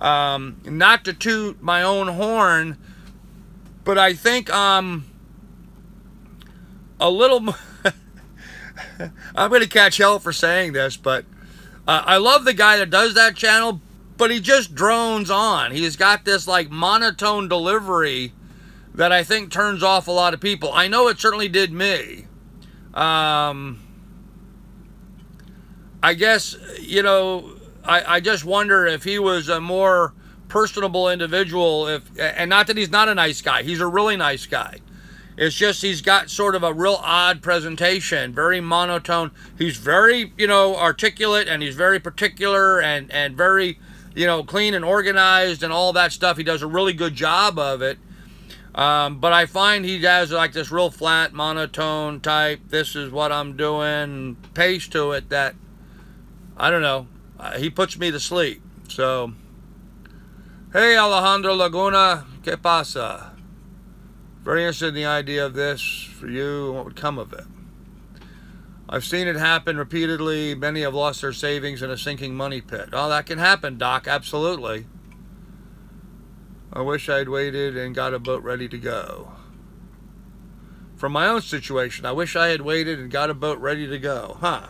Not to toot my own horn, but I think a little... I'm going to catch hell for saying this, but I love the guy that does that channel, but he just drones on. He's got this, like, monotone delivery that I think turns off a lot of people. I know it certainly did me. I guess, you know, I just wonder if he was a more personable individual, and not that he's not a nice guy. He's a really nice guy. It's just he's got sort of a real odd presentation, very monotone. He's very, you know, articulate, and he's very particular and very, you know, clean and organized and all that stuff. He does a really good job of it. But I find he has like this real flat, monotone type, this is what I'm doing, pace to it that, I don't know, he puts me to sleep. So, hey Alejandro Laguna, ¿qué pasa? Very interested in the idea of this for you and what would come of it. I've seen it happen repeatedly. Many have lost their savings in a sinking money pit. Oh, that can happen, Doc, absolutely. I wish I'd waited and got a boat ready to go. From my own situation, I wish I had waited and got a boat ready to go. Huh.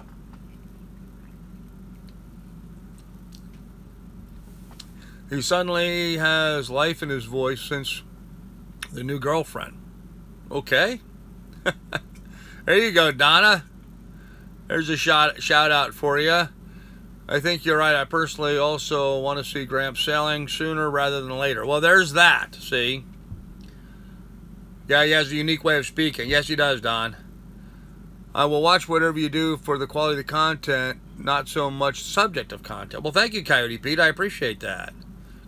He suddenly has life in his voice since the new girlfriend. Okay. There you go, Donna. There's a shout out for you. I think you're right. I personally also want to see Gramps sailing sooner rather than later. Well, there's that, see? Yeah, he has a unique way of speaking. Yes, he does, Don. I will watch whatever you do for the quality of the content, not so much subject of content. Well, thank you, Coyote Pete. I appreciate that.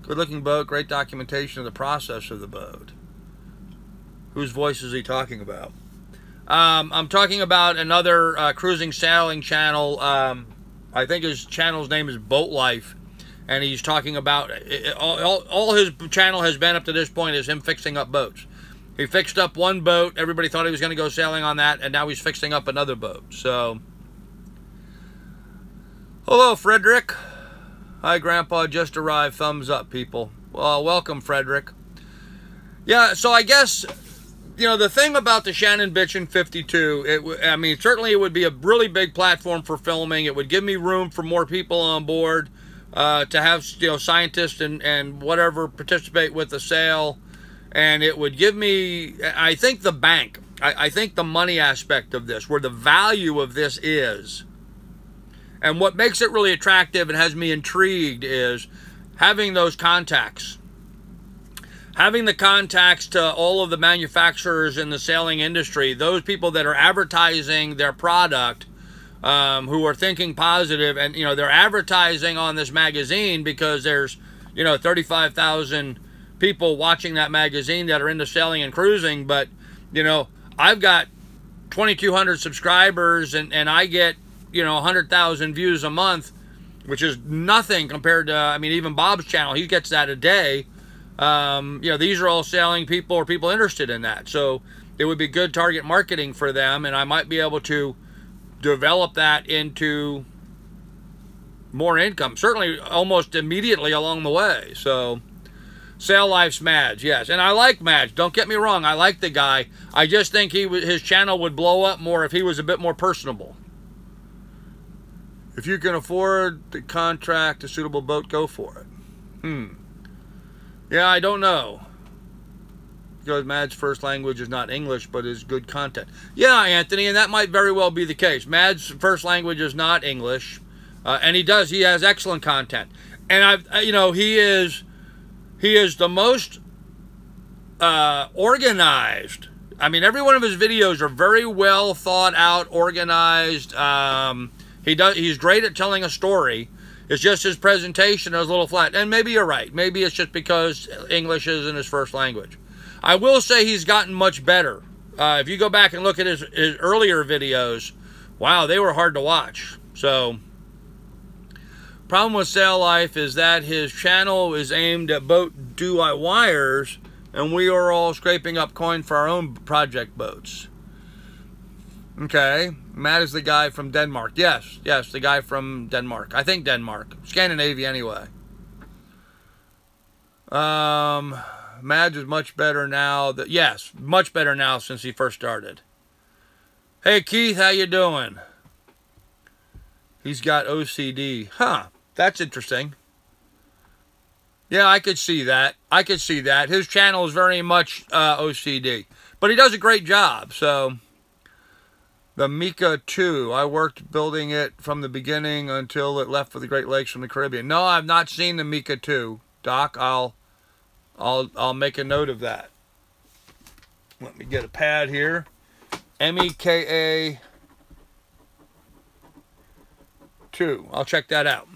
Good-looking boat, great documentation of the process of the boat. Whose voice is he talking about? I'm talking about another cruising sailing channel. I think his channel's name is Boat Life, and he's talking about all his channel has been up to this point is him fixing up boats. He fixed up one boat. Everybody thought he was going to go sailing on that, and now he's fixing up another boat. So, hello, Frederick. Hi, Grandpa. Just arrived. Thumbs up, people. Well, welcome, Frederick. Yeah, so I guess, you know, the thing about the Shannon Bitchin' 52, I mean, certainly it would be a really big platform for filming. It would give me room for more people on board to have, you know, scientists and whatever participate with the sale. And it would give me, I think, the bank. I think the money aspect of this, where the value of this is. And what makes it really attractive and has me intrigued is having those contacts. Having the contacts to all of the manufacturers in the sailing industry, those people that are advertising their product, who are thinking positive, and, you know, they're advertising on this magazine because there's, you know, 35,000 people watching that magazine that are into sailing and cruising. But, you know, I've got 2,200 subscribers and I get, you know, 100,000 views a month, which is nothing compared to, I mean, even Bob's channel, he gets that a day. You know, these are all sailing people or people interested in that. So it would be good target marketing for them, and I might be able to develop that into more income, certainly almost immediately along the way. So Sail Life's Madge, yes. And I like Madge, don't get me wrong, I like the guy. I just think his channel would blow up more if he was a bit more personable. If you can afford the contract, a suitable boat, go for it. Yeah, I don't know. Because Mad's first language is not English, but is good content. Yeah, Anthony, and that might very well be the case. Mad's first language is not English, and he has excellent content. And you know, he is the most organized. I mean, every one of his videos are very well thought out, organized. He's great at telling a story. It's just his presentation is a little flat. And maybe you're right. Maybe it's just because English isn't his first language. I will say he's gotten much better. If you go back and look at his earlier videos, wow, they were hard to watch. So, problem with Sail Life is that his channel is aimed at boat DIYers, and we are all scraping up coin for our own project boats. Okay, Matt is the guy from Denmark. Yes, the guy from Denmark. I think Denmark. Scandinavia, anyway. Madge is much better now. Yes, much better now since he first started. Hey, Keith, how you doing? He's got OCD. Huh, that's interesting. Yeah, I could see that. I could see that. His channel is very much OCD. But he does a great job, so... The Mika 2, I worked building it from the beginning until it left for the Great Lakes from the Caribbean. No, I've not seen the Mika 2, Doc. I'll make a note of that. Let me get a pad here. MEKA 2. I'll check that out.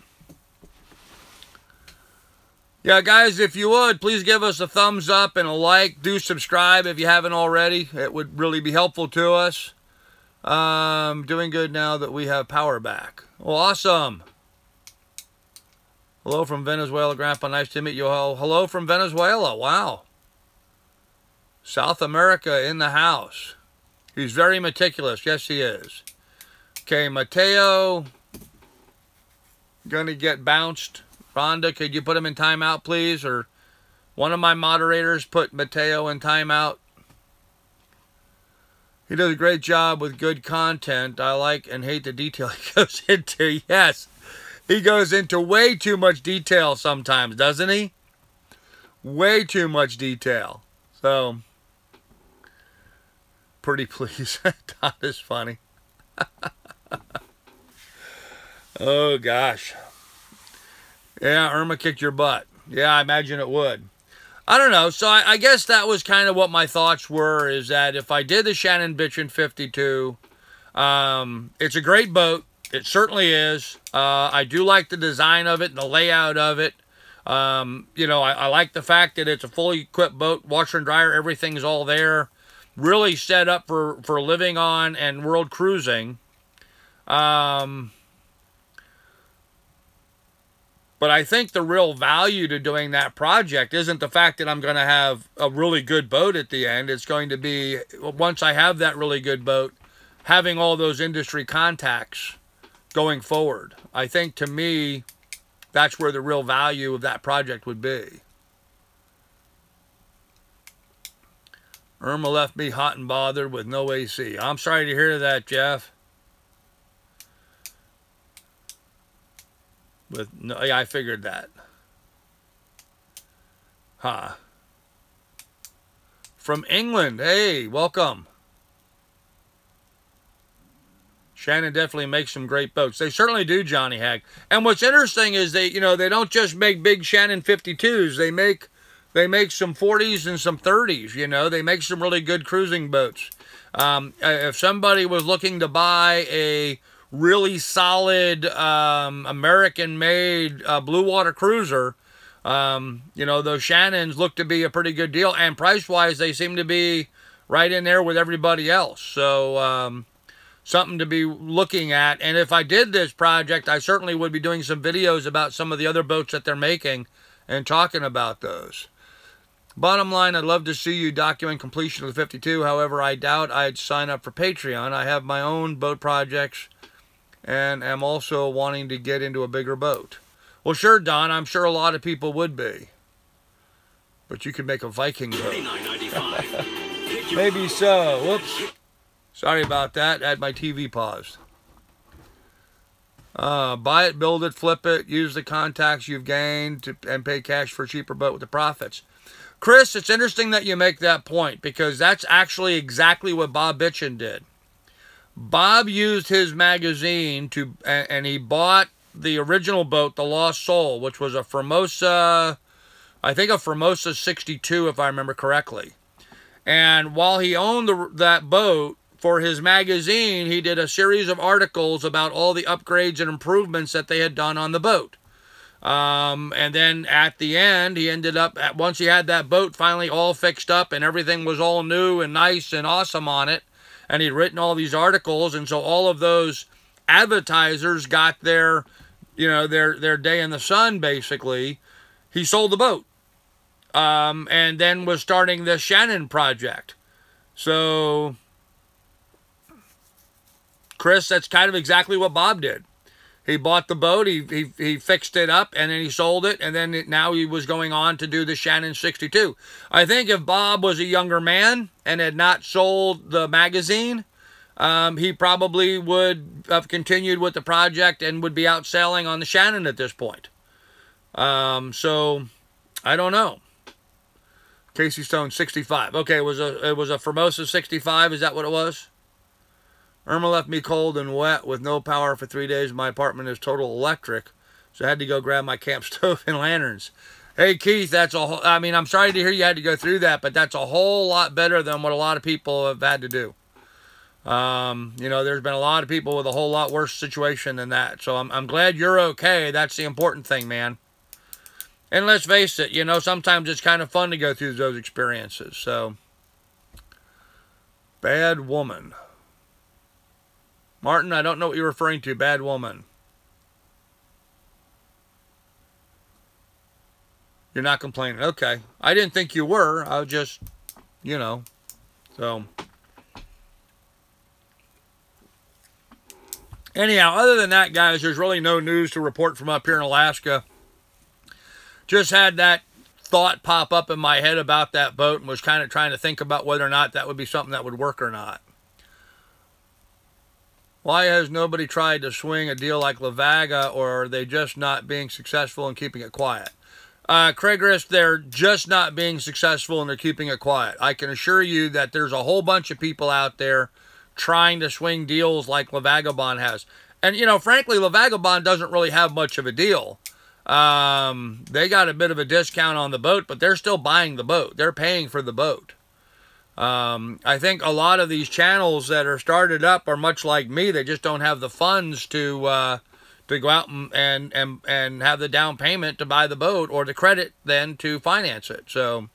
Yeah, guys, if you would, please give us a thumbs up and a like. Do subscribe if you haven't already. It would really be helpful to us. Doing good now that we have power back. Well, awesome. Hello from Venezuela, Grandpa. Nice to meet you all. Hello from Venezuela. Wow. South America in the house. He's very meticulous. Yes, he is. Okay, Mateo. Gonna get bounced. Rhonda, could you put him in timeout, please? Or one of my moderators put Mateo in timeout. He does a great job with good content. I like and hate the detail he goes into. Yes, he goes into way too much detail sometimes, doesn't he? Way too much detail. So, pretty please. That is funny. Oh, gosh. Yeah, Irma kicked your butt. Yeah, I imagine it would. I don't know. So I guess that was kind of what my thoughts were, is that if I did the Shannon Bitchin' 52, it's a great boat. It certainly is. I do like the design of it and the layout of it. You know, I like the fact that it's a fully equipped boat, washer and dryer, everything's all there. Really set up for living on and world cruising. But I think the real value to doing that project isn't the fact that I'm going to have a really good boat at the end. It's going to be, once I have that really good boat, having all those industry contacts going forward. I think, to me, that's where the real value of that project would be. Irma left me hot and bothered with no AC. I'm sorry to hear that, Jeff. Yeah, I figured that. Huh. From England. Hey, welcome. Shannon definitely makes some great boats. They certainly do, Johnny Hag. And what's interesting is they don't just make big Shannon 52s. They make some 40s and some 30s, They make some really good cruising boats. If somebody was looking to buy a really solid American-made blue water cruiser, those Shannons look to be a pretty good deal. And price-wise, they seem to be right in there with everybody else. So, something to be looking at. And if I did this project, I certainly would be doing some videos about some of the other boats that they're making and talking about those. Bottom line, I'd love to see you document completion of the 52. However, I doubt I'd sign up for Patreon. I have my own boat projects and am also wanting to get into a bigger boat. Well, sure, Don. I'm sure a lot of people would be. But you could make a Viking boat. Maybe so. Whoops. Sorry about that. I had my TV paused. Buy it, build it, flip it, use the contacts you've gained and pay cash for a cheaper boat with the profits. Chris, it's interesting that you make that point because that's actually exactly what Bob Bitchin did. Bob used his magazine and he bought the original boat, the Lost Soul, which was a Formosa, I think a Formosa 62, if I remember correctly. And while he owned that boat, for his magazine, he did a series of articles about all the upgrades and improvements that they had done on the boat. And then at the end, he ended up, once he had that boat finally all fixed up and everything was all new and nice and awesome on it, and he'd written all these articles, and so all of those advertisers got their, their day in the sun, basically. He sold the boat. And then was starting the Shannon project. So, Chris, that's kind of exactly what Bob did. He bought the boat, he fixed it up, and then he sold it, and then now he was going on to do the Shannon 62. I think if Bob was a younger man and had not sold the magazine, he probably would have continued with the project and would be out sailing on the Shannon at this point. So, I don't know. Casey Stone, 65. Okay, it was a Formosa 65, is that what it was? Irma left me cold and wet with no power for 3 days. My apartment is total electric, so I had to go grab my camp stove and lanterns. Hey, Keith, I'm sorry to hear you had to go through that, but that's a whole lot better than what a lot of people have had to do. There's been a lot of people with a whole lot worse situation than that, so I'm glad you're okay. That's the important thing, man. And let's face it, sometimes it's kind of fun to go through those experiences, so. Bad woman. Martin, I don't know what you're referring to. Bad woman. You're not complaining. Okay. I didn't think you were. I was just, so. Anyhow, other than that, guys, there's really no news to report from up here in Alaska. Just had that thought pop up in my head about that boat and was kind of trying to think about whether or not that would be something that would work or not. Why has nobody tried to swing a deal like La Vaga, or are they just not being successful in keeping it quiet? Craig Riss, they're just not being successful and they're keeping it quiet. I can assure you that there's a whole bunch of people out there trying to swing deals like La Vagabond has. And, frankly, La Vagabond doesn't really have much of a deal. They got a bit of a discount on the boat, but they're still buying the boat. They're paying for the boat. I think a lot of these channels that are started up are much like me. They just don't have the funds to go out and have the down payment to buy the boat or the credit then to finance it. So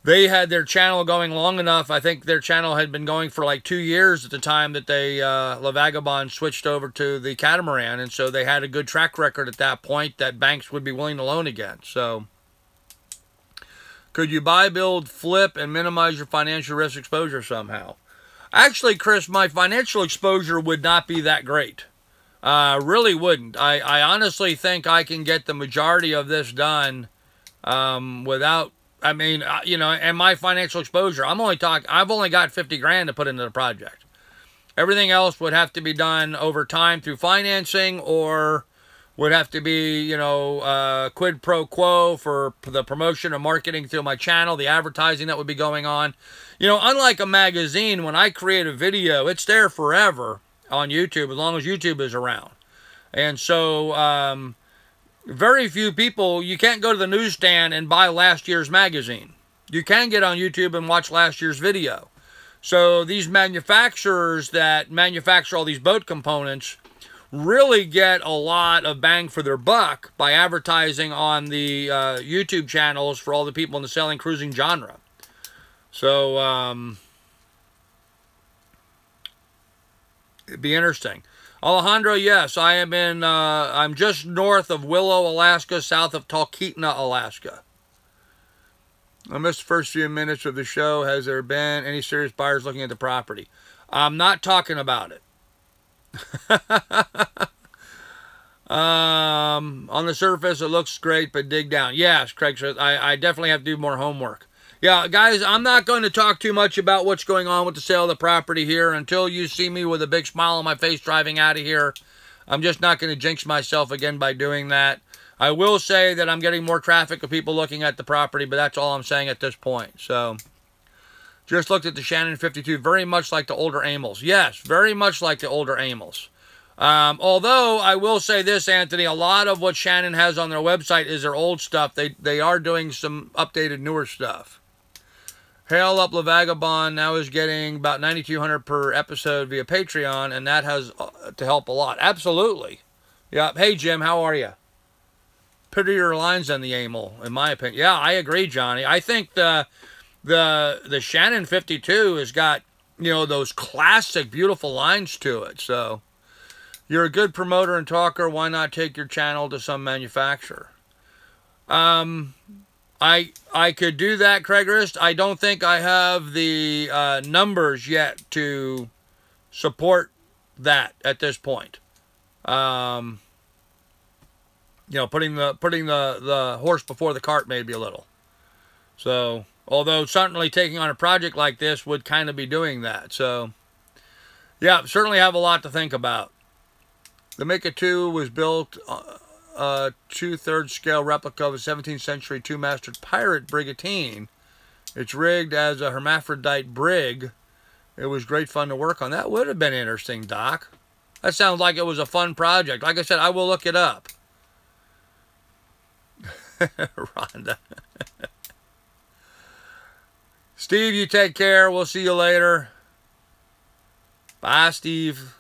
they had their channel going long enough. I think their channel had been going for like 2 years at the time that they La Vagabond switched over to the Catamaran, and so they had a good track record at that point that banks would be willing to loan again. So. Could you buy, build, flip, and minimize your financial risk exposure somehow? Actually, Chris, my financial exposure would not be that great. Really wouldn't. I honestly think I can get the majority of this done without, I mean, you know, and my financial exposure. I've only got 50 grand to put into the project. Everything else would have to be done over time through financing, or would have to be, you know, quid pro quo for the promotion and marketing through my channel, the advertising that would be going on. You know, unlike a magazine, when I create a video, it's there forever on YouTube, as long as YouTube is around. And so, very few people, you can't go to the newsstand and buy last year's magazine. You can get on YouTube and watch last year's video. So these manufacturers that manufacture all these boat components really get a lot of bang for their buck by advertising on the YouTube channels for all the people in the sailing cruising genre. So it'd be interesting. Alejandro, yes, I am in, I'm just north of Willow, Alaska, south of Talkeetna, Alaska. I missed the first few minutes of the show. Has there been any serious buyers looking at the property? I'm not talking about it. On the surface, it looks great, but dig down. Yes, Craig says, I definitely have to do more homework. Yeah, guys, I'm not going to talk too much about what's going on with the sale of the property here until you see me with a big smile on my face driving out of here. I'm just not going to jinx myself again by doing that. I will say that I'm getting more traffic of people looking at the property, but that's all I'm saying at this point. So, just looked at the Shannon 52, very much like the older Amels. Yes, very much like the older Amels. Although, I will say this, Anthony, a lot of what Shannon has on their website is their old stuff. They are doing some updated, newer stuff. Hail Up La Vagabond now is getting about $9,200 per episode via Patreon, and that has to help a lot. Absolutely. Yeah. Hey, Jim, how are you? Prettier lines than the Amel, in my opinion. Yeah, I agree, Johnny. I think the Shannon 52 has got, you know, those classic, beautiful lines to it. So, you're a good promoter and talker. Why not take your channel to some manufacturer? I could do that, Craigorist. I don't think I have the numbers yet to support that at this point. You know, putting the horse before the cart maybe a little. So, although certainly taking on a project like this would kind of be doing that. So, yeah, certainly have a lot to think about. The Mika 2 was built a 2/3 scale replica of a 17th century two-masted pirate brigantine. It's rigged as a hermaphrodite brig. It was great fun to work on. That would have been interesting, Doc. That sounds like it was a fun project. Like I said, I will look it up. Rhonda. Steve, you take care. We'll see you later. Bye, Steve.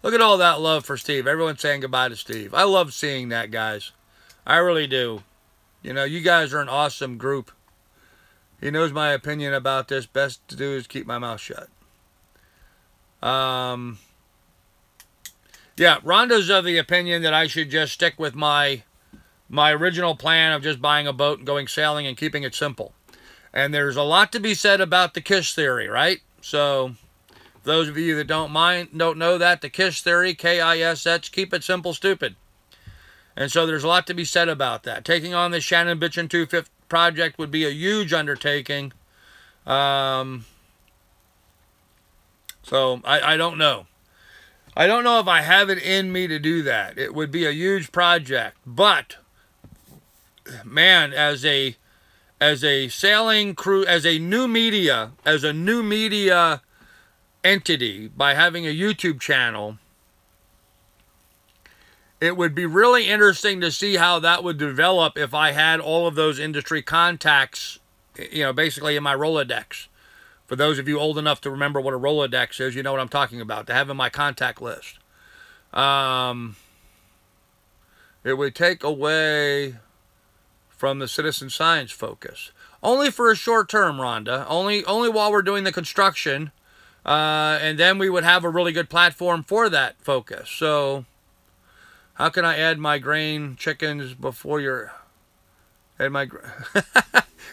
Look at all that love for Steve. Everyone's saying goodbye to Steve. I love seeing that, guys. I really do. You know, you guys are an awesome group. He knows my opinion about this. Best to do is keep my mouth shut. Yeah, Rhonda's of the opinion that I should just stick with my original plan of just buying a boat and going sailing and keeping it simple. And there's a lot to be said about the KISS theory, right? So, those of you that don't know that, the KISS theory, K-I-S-S, keep it simple, stupid. And so there's a lot to be said about that. Taking on the Shannon Bitchin' 250 project would be a huge undertaking. So, I don't know. I don't know if I have it in me to do that. It would be a huge project. But, man, as a sailing crew, as a new media entity, by having a YouTube channel, it would be really interesting to see how that would develop if I had all of those industry contacts, you know, basically in my Rolodex. For those of you old enough to remember what a Rolodex is, you know what I'm talking about, to have in my contact list. It would take away from the citizen science focus. Only for a short term, Rhonda. Only while we're doing the construction. And then we would have a really good platform for that focus. So, how can I add my grain chickens before your... Add my...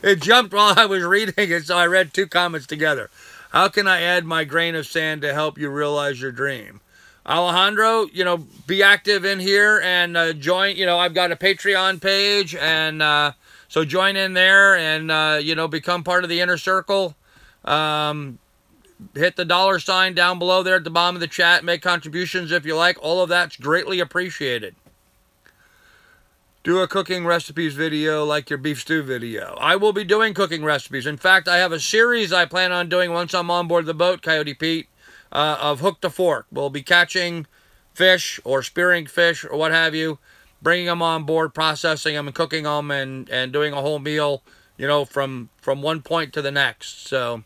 It jumped while I was reading it, so I read two comments together. How can I add my grain of sand to help you realize your dream? Alejandro, you know, be active in here and join. You know, I've got a Patreon page, and so join in there and, you know, become part of the inner circle. Hit the $ down below there at the bottom of the chat. Make contributions if you like. All of that's greatly appreciated. Do a cooking recipes video like your beef stew video. I will be doing cooking recipes. In fact, I have a series I plan on doing once I'm on board the boat, Coyote Pete, of hook to fork. We'll be catching fish or spearing fish or what have you, bringing them on board, processing them and cooking them and doing a whole meal, you know, from one point to the next. So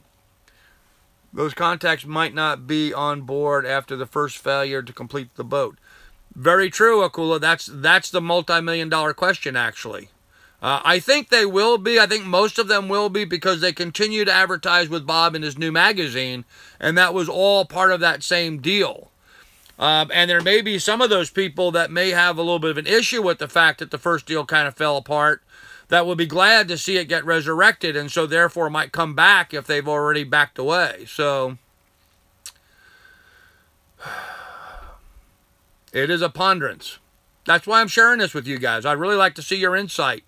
those contacts might not be on board after the first failure to complete the boat. Very true, Akula. That's the multi-million-dollar question, actually. I think they will be. I think most of them will be because they continue to advertise with Bob in his new magazine, and that was all part of that same deal. And there may be some of those people that may have a little bit of an issue with the fact that the first deal kind of fell apart, that will be glad to see it get resurrected, and so therefore might come back if they've already backed away. So it is a ponderance. That's why I'm sharing this with you guys. I'd really like to see your insight.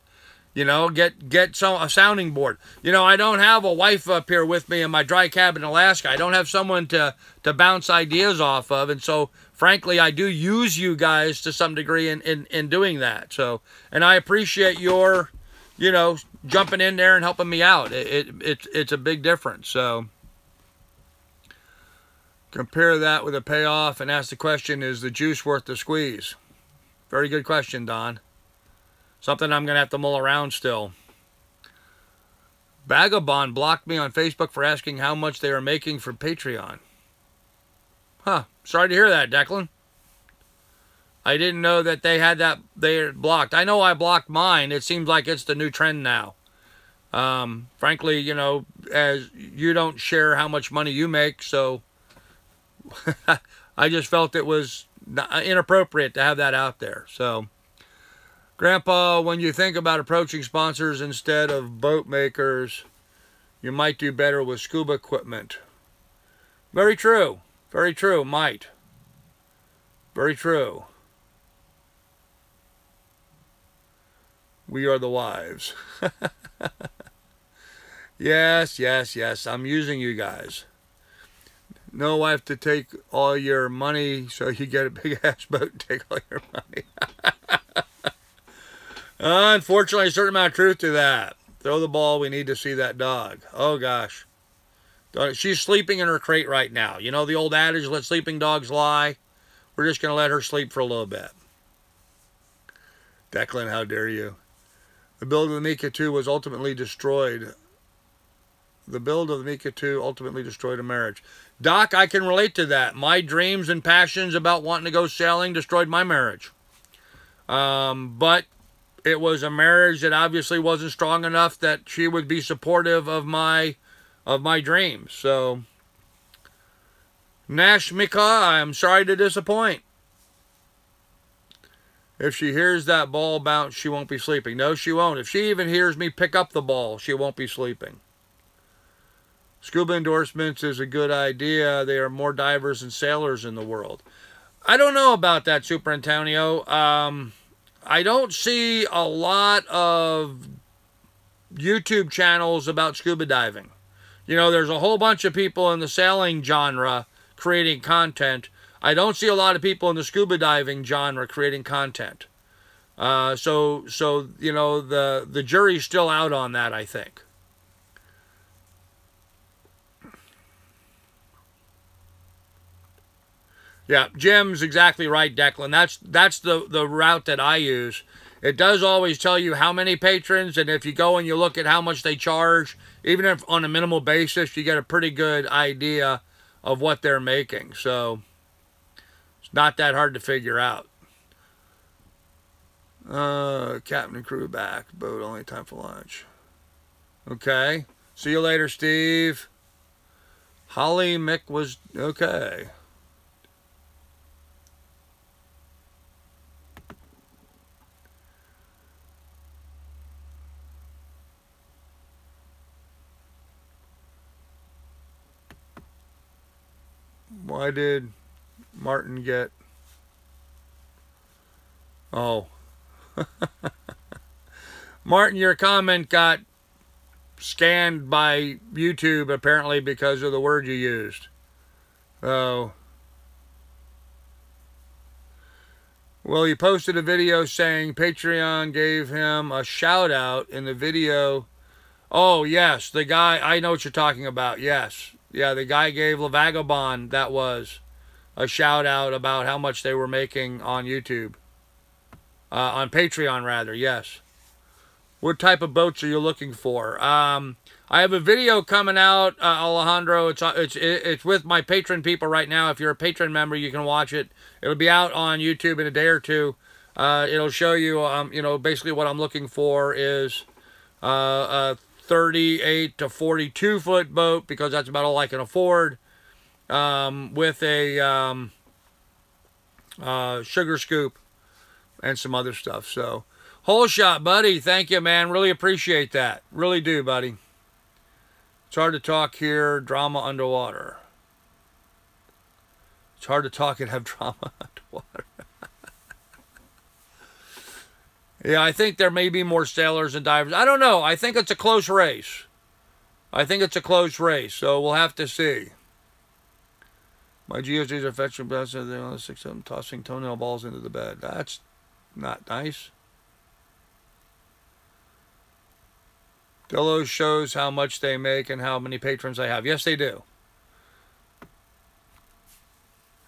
You know, get a sounding board. You know, I don't have a wife up here with me in my dry cabin in Alaska. I don't have someone to bounce ideas off of. And so, frankly, I do use you guys to some degree in doing that. So, and I appreciate your, you know, jumping in there and helping me out. It's a big difference. So, compare that with a payoff and ask the question, is the juice worth the squeeze? Very good question, Don. Something I'm going to have to mull around still. Vagabond blocked me on Facebook for asking how much they are making for Patreon. Huh. Sorry to hear that, Declan. I didn't know that they had that they blocked. I know I blocked mine. It seems like it's the new trend now. Frankly, you know, as you don't share how much money you make, so I just felt it was inappropriate to have that out there. So, Grandpa, when you think about approaching sponsors instead of boat makers, you might do better with scuba equipment. Very true. Very true. Might. Very true. We are the wives. Yes, yes, yes. I'm using you guys. No wife to take all your money so you get a big-ass boat and take all your money. Unfortunately, a certain amount of truth to that. Throw the ball. We need to see that dog. Oh, gosh. She's sleeping in her crate right now. You know the old adage, let sleeping dogs lie? We're just going to let her sleep for a little bit. Declan, how dare you? The build of the Mika 2 was ultimately destroyed. The build of the Mika 2 ultimately destroyed a marriage. Doc, I can relate to that. My dreams and passions about wanting to go sailing destroyed my marriage. But it was a marriage that obviously wasn't strong enough that she would be supportive of my dreams. So, Nash Mika, I'm sorry to disappoint. If she hears that ball bounce, she won't be sleeping. No, she won't. If she even hears me pick up the ball, she won't be sleeping. Scuba endorsements is a good idea. There are more divers and sailors in the world. I don't know about that, Super Antonio. I don't see a lot of YouTube channels about scuba diving. You know, there's a whole bunch of people in the sailing genre creating content. I don't see a lot of people in the scuba diving genre creating content. So you know, the jury's still out on that, I think. Yeah, Jim's exactly right, Declan. That's the route that I use. It does always tell you how many patrons, and if you go and you look at how much they charge, even if on a minimal basis, you get a pretty good idea of what they're making. So it's not that hard to figure out. Captain and crew back. Boat only time for lunch. Okay. See you later, Steve. Holly Mick was okay. Why did Martin get? Oh. Martin, your comment got scanned by YouTube apparently because of the word you used. Oh. Well, he posted a video saying Patreon gave him a shout out in the video. Oh, yes, the guy, I know what you're talking about, yes. Yeah, the guy gave La Vagabond, that was, a shout out about how much they were making on YouTube. On Patreon, rather, yes. What type of boats are you looking for? I have a video coming out, Alejandro. It's with my patron people right now. If you're a patron member, you can watch it. It'll be out on YouTube in a day or two. It'll show you, you know, basically what I'm looking for is a 38 to 42 foot boat, because that's about all I can afford, with a sugar scoop and some other stuff. So, whole shot, buddy. Thank you, man. Really appreciate that. Really do, buddy. It's hard to talk here. Drama underwater. It's hard to talk and have drama underwater. Yeah, I think there may be more sailors and divers. I don't know. I think it's a close race. I think it's a close race, so we'll have to see. My GSDs are fetching best. They're on the 6 of them tossing toenail balls into the bed. That's not nice. Delos shows how much they make and how many patrons they have. Yes, they do.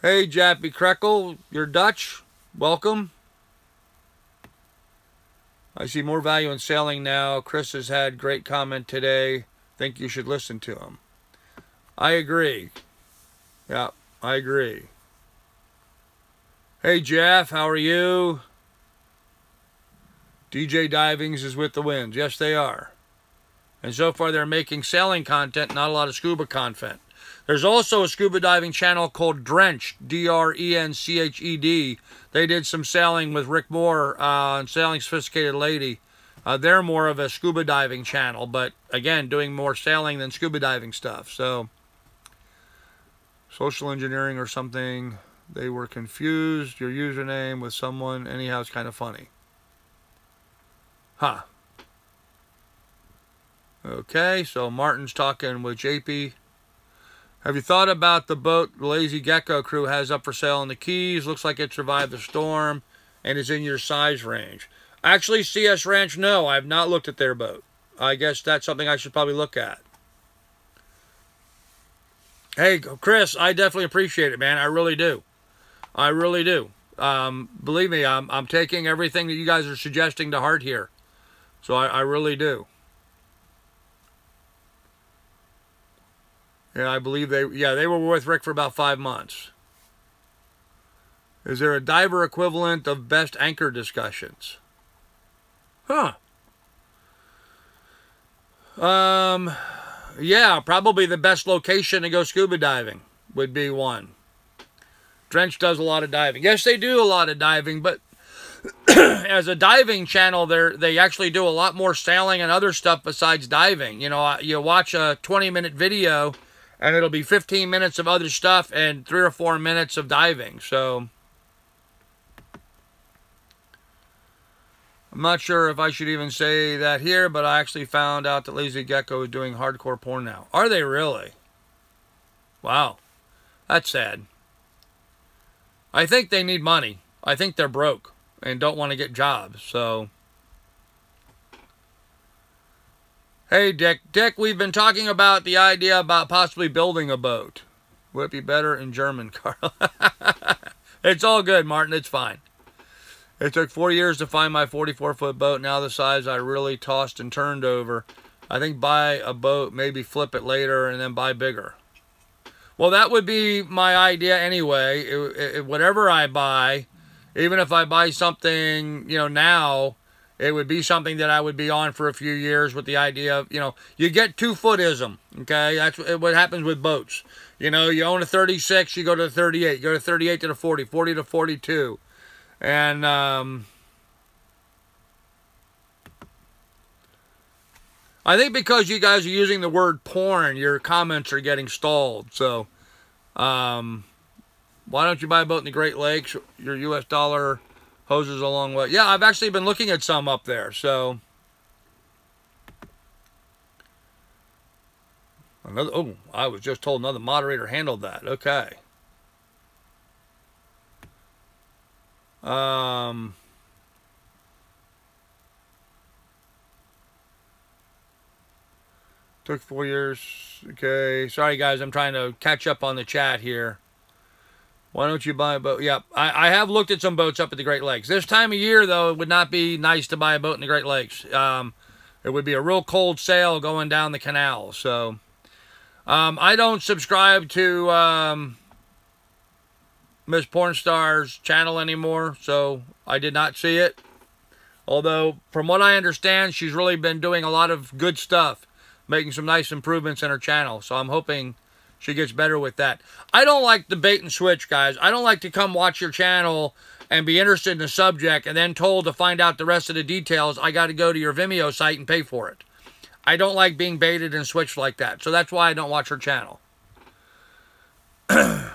Hey, Jappy Krekel, you're Dutch. Welcome. I see more value in sailing now. Chris has had great comment today. Think you should listen to him. I agree. Yeah, I agree. Hey, Jeff, how are you? DJ Divings is with the winds. Yes, they are. And so far, they're making sailing content, not a lot of scuba content. There's also a scuba diving channel called Drenched, D-R-E-N-C-H-E-D. They did some sailing with Rick Moore on Sailing Sophisticated Lady. They're more of a scuba diving channel, but again, doing more sailing than scuba diving stuff. So, social engineering or something. They were confused. Your username with someone. Anyhow, it's kind of funny. Huh. Okay, so Martin's talking with JP. Have you thought about the boat the Lazy Gecko crew has up for sale in the Keys? Looks like it survived the storm and is in your size range. Actually, CS Ranch, no, I've not looked at their boat. I guess that's something I should probably look at. Hey, Chris, I definitely appreciate it, man. I really do. I really do. Believe me, I'm taking everything that you guys are suggesting to heart here. So I really do. Yeah, I believe they were with Rick for about 5 months. Is there a diver equivalent of best anchor discussions? Huh. Yeah, probably the best location to go scuba diving would be one. Drench does a lot of diving. Yes, they do a lot of diving, but as a diving channel, they actually do a lot more sailing and other stuff besides diving. You know, you watch a 20-minute video, and it'll be 15 minutes of other stuff and 3 or 4 minutes of diving. So, I'm not sure if I should even say that here, but I actually found out that Lazy Gecko is doing hardcore porn now. Are they really? Wow. That's sad. I think they need money. I think they're broke and don't want to get jobs, so. Hey, Dick. Dick, we've been talking about the idea about possibly building a boat. Would it be better in German, Carl? It's all good, Martin. It's fine. It took 4 years to find my 44-foot boat. Now the size I really tossed and turned over. I think buy a boat, maybe flip it later, and then buy bigger. Well, that would be my idea anyway. Whatever I buy, even if I buy something, you know, now, it would be something that I would be on for a few years with the idea of, you know, you get 2-footism, okay? That's what happens with boats. You know, you own a 36, you go to the 38. You go to 38 to the 40, 40 to 42. And, I think because you guys are using the word porn, your comments are getting stalled. So, Why don't you buy a boat in the Great Lakes? Your U.S. dollar hoses a long way. Yeah, I've actually been looking at some up there. So, oh, I was just told another moderator handled that. Okay. Took 4 years. Okay. Sorry, guys. I'm trying to catch up on the chat here. Why don't you buy a boat? Yeah, I have looked at some boats up at the Great Lakes. This time of year, though, it would not be nice to buy a boat in the Great Lakes. It would be a real cold sail going down the canal. So, I don't subscribe to Miss Pornstar's channel anymore, so I did not see it. Although, from what I understand, she's really been doing a lot of good stuff, making some nice improvements in her channel. So I'm hoping she gets better with that. I don't like the bait and switch, guys. I don't like to come watch your channel and be interested in the subject and then told to find out the rest of the details, I got to go to your Vimeo site and pay for it. I don't like being baited and switched like that. So that's why I don't watch her channel. I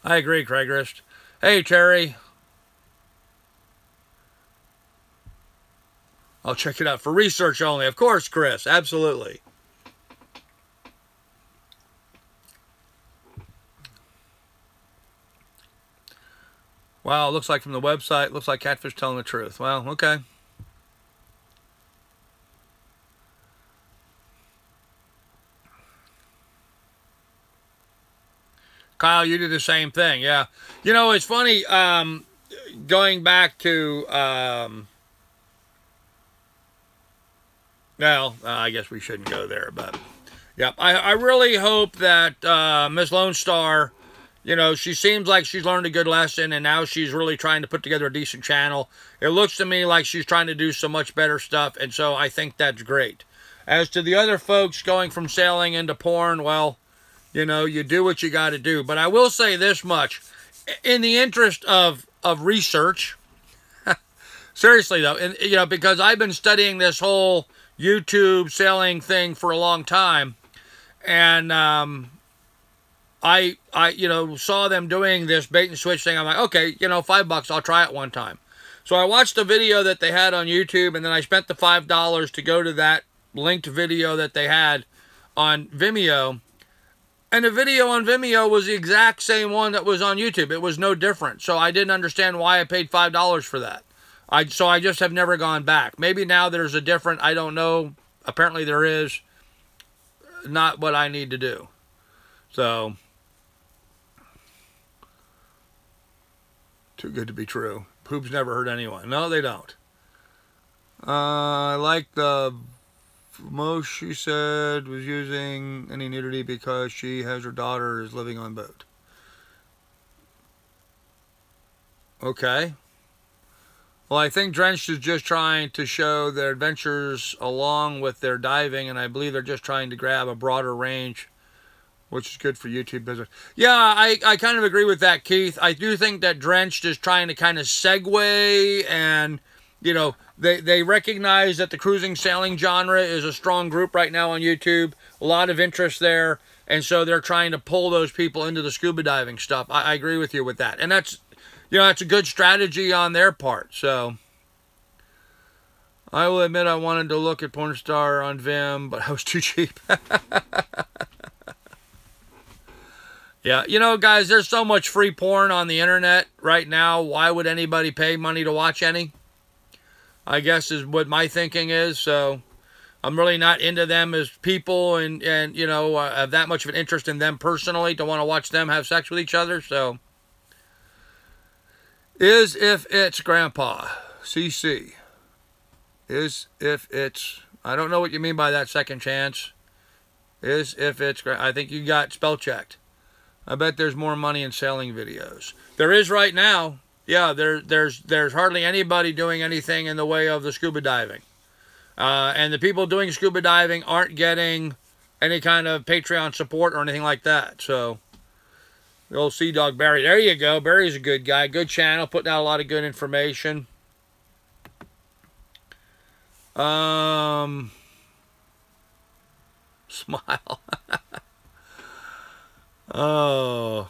agree, Craigrist. Hey, Terry. I'll check it out for research only. Of course, Chris. Absolutely. Wow, looks like from the website, looks like Catfish telling the truth. Well, okay. Kyle, you did the same thing, yeah. You know, it's funny, going back to, well, I guess we shouldn't go there, but, yeah. I really hope that Miss Lone Star, you know, she seems like she's learned a good lesson, and now she's really trying to put together a decent channel. It looks to me like she's trying to do so much better stuff, and so I think that's great. As to the other folks going from sailing into porn, well, you know, you do what you got to do. But I will say this much. In the interest of research, seriously, though, and, you know, because I've been studying this whole YouTube sailing thing for a long time, and I you know, saw them doing this bait and switch thing. I'm like, okay, you know, $5, I'll try it one time. So I watched the video that they had on YouTube, and then I spent the $5 to go to that linked video that they had on Vimeo. And the video on Vimeo was the exact same one that was on YouTube. It was no different. So I didn't understand why I paid $5 for that. So I just have never gone back. Maybe now there's a different, I don't know. Apparently there is. Not what I need to do. So, too good to be true. Poops never hurt anyone. No, they don't. I like the most she said was using any nudity because she has her daughter is living on boat. Okay. Well, I think Drenched is just trying to show their adventures along with their diving, and I believe they're just trying to grab a broader range, which is good for YouTube business. Yeah, I kind of agree with that, Keith. I do think that Drenched is trying to kind of segue, and, you know, they recognize that the cruising sailing genre is a strong group right now on YouTube. A lot of interest there, and so they're trying to pull those people into the scuba diving stuff. I agree with you with that, and that's, you know, that's a good strategy on their part. So I will admit I wanted to look at Pornstar on Vim, but I was too cheap. Yeah, you know, guys, there's so much free porn on the internet right now. Why would anybody pay money to watch any? I guess is what my thinking is. So I'm really not into them as people, and you know, have that much of an interest in them personally to want to watch them have sex with each other. So is if it's Grandpa CC. Is if it's, I don't know what you mean by that second chance. Is if it's, I think you got spell checked. I bet there's more money in sailing videos. There is right now. Yeah, there's hardly anybody doing anything in the way of the scuba diving. And the people doing scuba diving aren't getting any kind of Patreon support or anything like that. So, the old Sea Dog Barry. There you go. Barry's a good guy. Good channel. Putting out a lot of good information. Smile. Oh,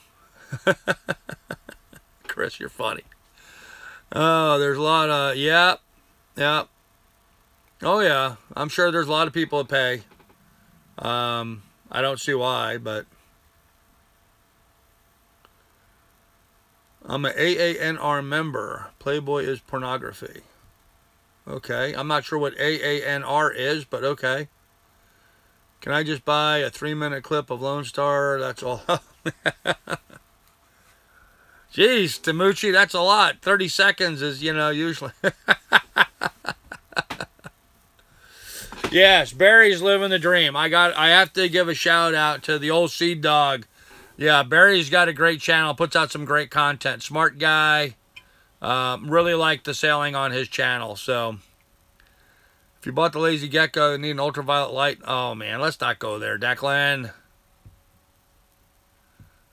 Chris, you're funny. Oh, there's a lot of, yep, yep. Oh, yeah. I'm sure there's a lot of people that pay. I don't see why, but I'm an AANR member. Playboy is pornography. Okay. I'm not sure what AANR is, but okay. Can I just buy a 3-minute clip of Lone Star? That's all. Jeez, Tamucci, that's a lot. 30 seconds is, you know, usually. Yes, Barry's living the dream. I have to give a shout out to the old Seed Dog. Yeah, Barry's got a great channel, puts out some great content. Smart guy. Really like the sailing on his channel. So, if you bought the Lazy Gecko and need an ultraviolet light, oh man, let's not go there, Declan.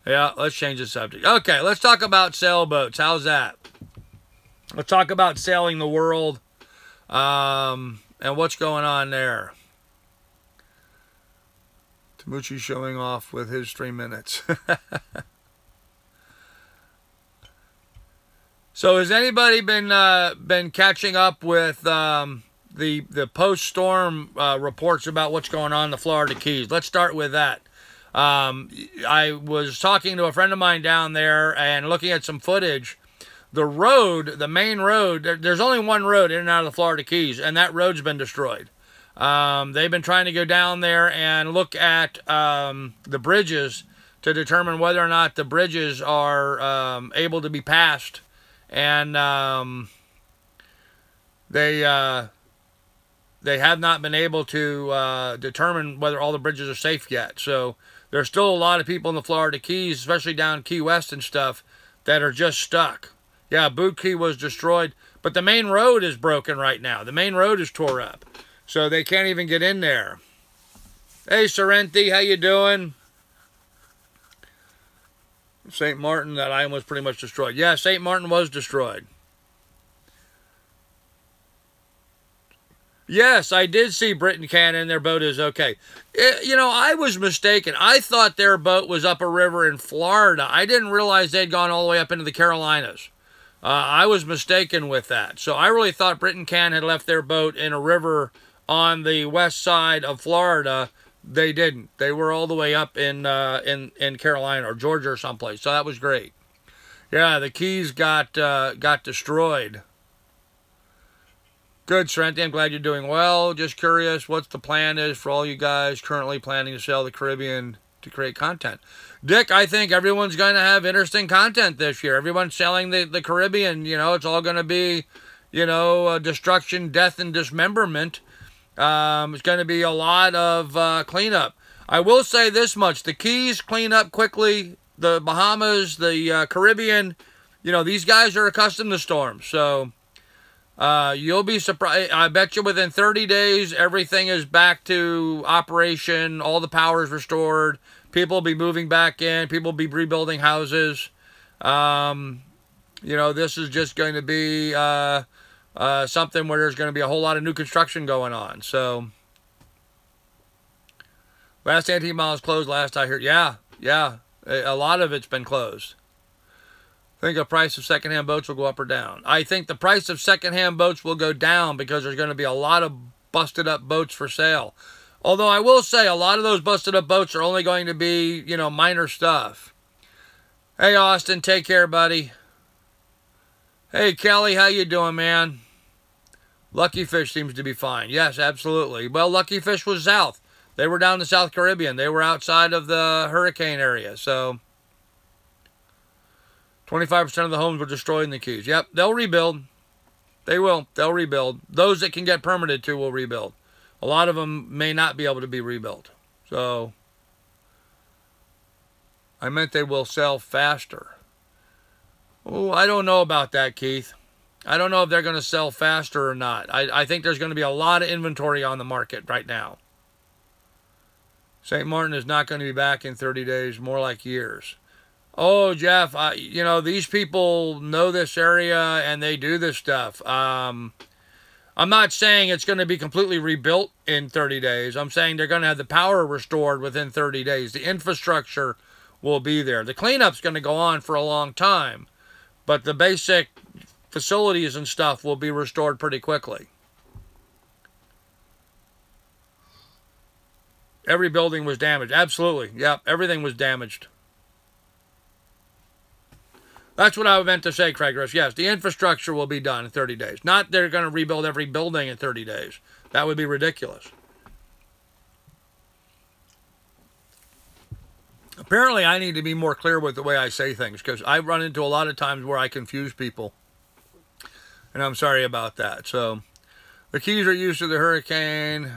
Yeah, let's change the subject. Okay, let's talk about sailboats. How's that? Let's talk about sailing the world. And what's going on there? Tamucci showing off with his 3 minutes. So has anybody been catching up with the post-storm reports about what's going on in the Florida Keys? Let's start with that. I was talking to a friend of mine down there and looking at some footage. The road, the main road, there's only one road in and out of the Florida Keys, and that road's been destroyed. They've been trying to go down there and look at the bridges to determine whether or not the bridges are able to be passed. And they have not been able to determine whether all the bridges are safe yet. So there's still a lot of people in the Florida Keys, especially down Key West and stuff, that are just stuck. Yeah, Boot Key was destroyed, but the main road is broken right now. The main road is tore up, so they can't even get in there. Hey, Sorrenti, how you doing? St. Martin, that island was pretty much destroyed. Yeah, St. Martin was destroyed. Yes, I did see Britain Cannon. Their boat is okay. You know, I was mistaken. I thought their boat was up a river in Florida. I didn't realize they'd gone all the way up into the Carolinas. I was mistaken with that. So I really thought Britain Cannon had left their boat in a river on the west side of Florida. They didn't. They were all the way up in Carolina or Georgia or someplace. So that was great. Yeah, the Keys got destroyed. Good, Sorrenti. I'm glad you're doing well. Just curious what the plan is for all you guys currently planning to sail the Caribbean to create content. Dick, I think everyone's going to have interesting content this year. Everyone's sailing the Caribbean. You know, it's all going to be, you know, destruction, death, and dismemberment. It's going to be a lot of cleanup. I will say this much. The Keys clean up quickly. The Bahamas, the Caribbean, you know, these guys are accustomed to storms. So you'll be surprised. I bet you within 30 days, everything is back to operation. All the power is restored. People will be moving back in. People will be rebuilding houses. You know, this is just going to be something where there's going to be a whole lot of new construction going on. So, last 18 miles closed last I heard. Yeah. A lot of it's been closed. I think the price of secondhand boats will go up or down. I think the price of secondhand boats will go down because there's going to be a lot of busted up boats for sale. Although I will say a lot of those busted up boats are only going to be, you know, minor stuff. Hey, Austin, take care, buddy. Hey, Kelly, how you doing, man? Lucky Fish seems to be fine. Yes, absolutely. Well, Lucky Fish was south. They were down in the South Caribbean. They were outside of the hurricane area, so 25% of the homes were destroyed in the Keys. Yep, they'll rebuild. They will. They'll rebuild. Those that can get permitted to will rebuild. A lot of them may not be able to be rebuilt. So, I meant they will sell faster. Oh, I don't know about that, Keith. I don't know if they're going to sell faster or not. I think there's going to be a lot of inventory on the market right now. St. Martin is not going to be back in 30 days, more like years. Oh, Jeff, you know, these people know this area and they do this stuff. I'm not saying it's going to be completely rebuilt in 30 days. I'm saying they're going to have the power restored within 30 days. The infrastructure will be there. The cleanup's going to go on for a long time, but the basic facilities and stuff will be restored pretty quickly. Every building was damaged. Absolutely. Yep, everything was damaged. That's what I meant to say, Craig Rush. Yes, the infrastructure will be done in 30 days. Not they're going to rebuild every building in 30 days. That would be ridiculous. Apparently, I need to be more clear with the way I say things, because I run into a lot of times where I confuse people. And I'm sorry about that. So, the Keys are used to the hurricane.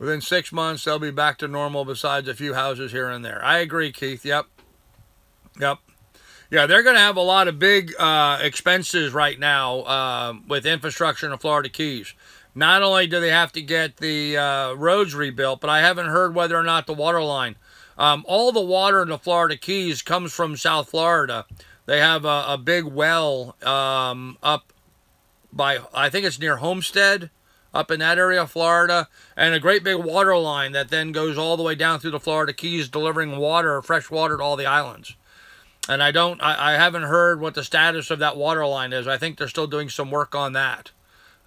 Within 6 months, they'll be back to normal besides a few houses here and there. I agree, Keith. Yep. Yep. Yeah, they're going to have a lot of big expenses right now with infrastructure in the Florida Keys. Not only do they have to get the roads rebuilt, but I haven't heard whether or not the water line. All the water in the Florida Keys comes from South Florida. They have a big well up by, I think it's near Homestead, up in that area of Florida, and a great big water line that then goes all the way down through the Florida Keys, delivering water, fresh water to all the islands. And I haven't heard what the status of that water line is. I think they're still doing some work on that.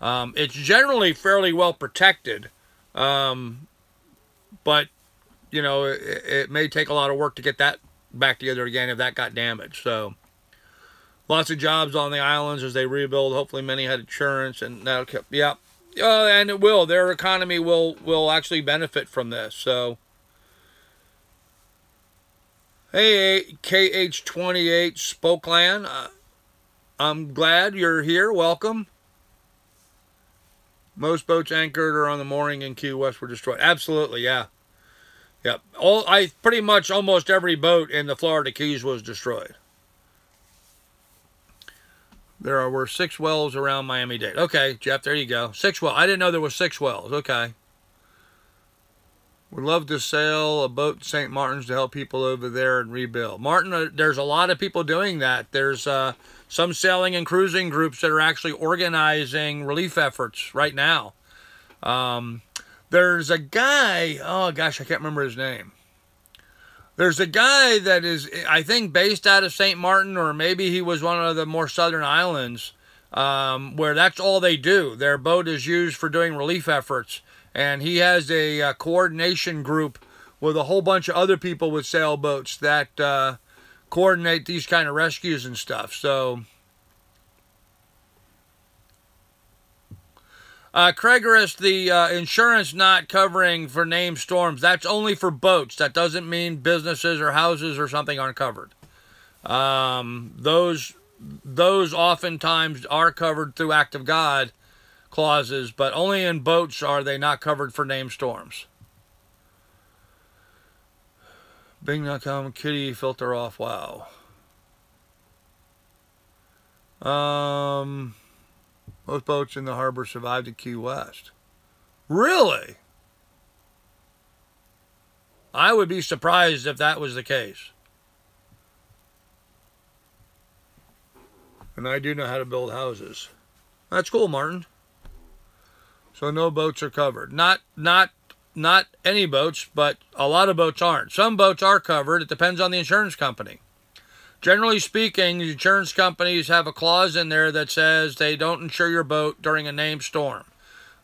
It's generally fairly well protected, but, you know, it may take a lot of work to get that back together again if that got damaged. So, lots of jobs on the islands as they rebuild. Hopefully many had insurance, and that'll keep, yeah. And it will. Their economy will actually benefit from this, so. Hey, KH28 Spokeland, I'm glad you're here. Welcome. Most boats anchored or on the mooring in Key West were destroyed. Absolutely, yeah. Yep. Pretty much almost every boat in the Florida Keys was destroyed. There were 6 wells around Miami-Dade. Okay, Jeff, there you go. 6 wells. I didn't know there were 6 wells. Okay. Would love to sail a boat to St. Martin's to help people over there and rebuild. Martin, there's a lot of people doing that. There's some sailing and cruising groups that are actually organizing relief efforts right now. There's a guy, oh gosh, I can't remember his name. There's a guy that is, I think, based out of St. Martin, or maybe he was one of the more southern islands, where that's all they do. Their boat is used for doing relief efforts. And he has a coordination group with a whole bunch of other people with sailboats that coordinate these kind of rescues and stuff. So, Craigorist, the insurance not covering for named storms, that's only for boats. That doesn't mean businesses or houses or something aren't covered. Those oftentimes are covered through Act of God clauses, but only in boats are they not covered for named storms. Bing.com, kitty filter off. Wow. Most boats in the harbor survived in Key West. Really? I would be surprised if that was the case. And I do know how to build houses. That's cool, Martin. So no boats are covered. Not any boats, but a lot of boats aren't. Some boats are covered. It depends on the insurance company. Generally speaking, the insurance companies have a clause in there that says they don't insure your boat during a named storm.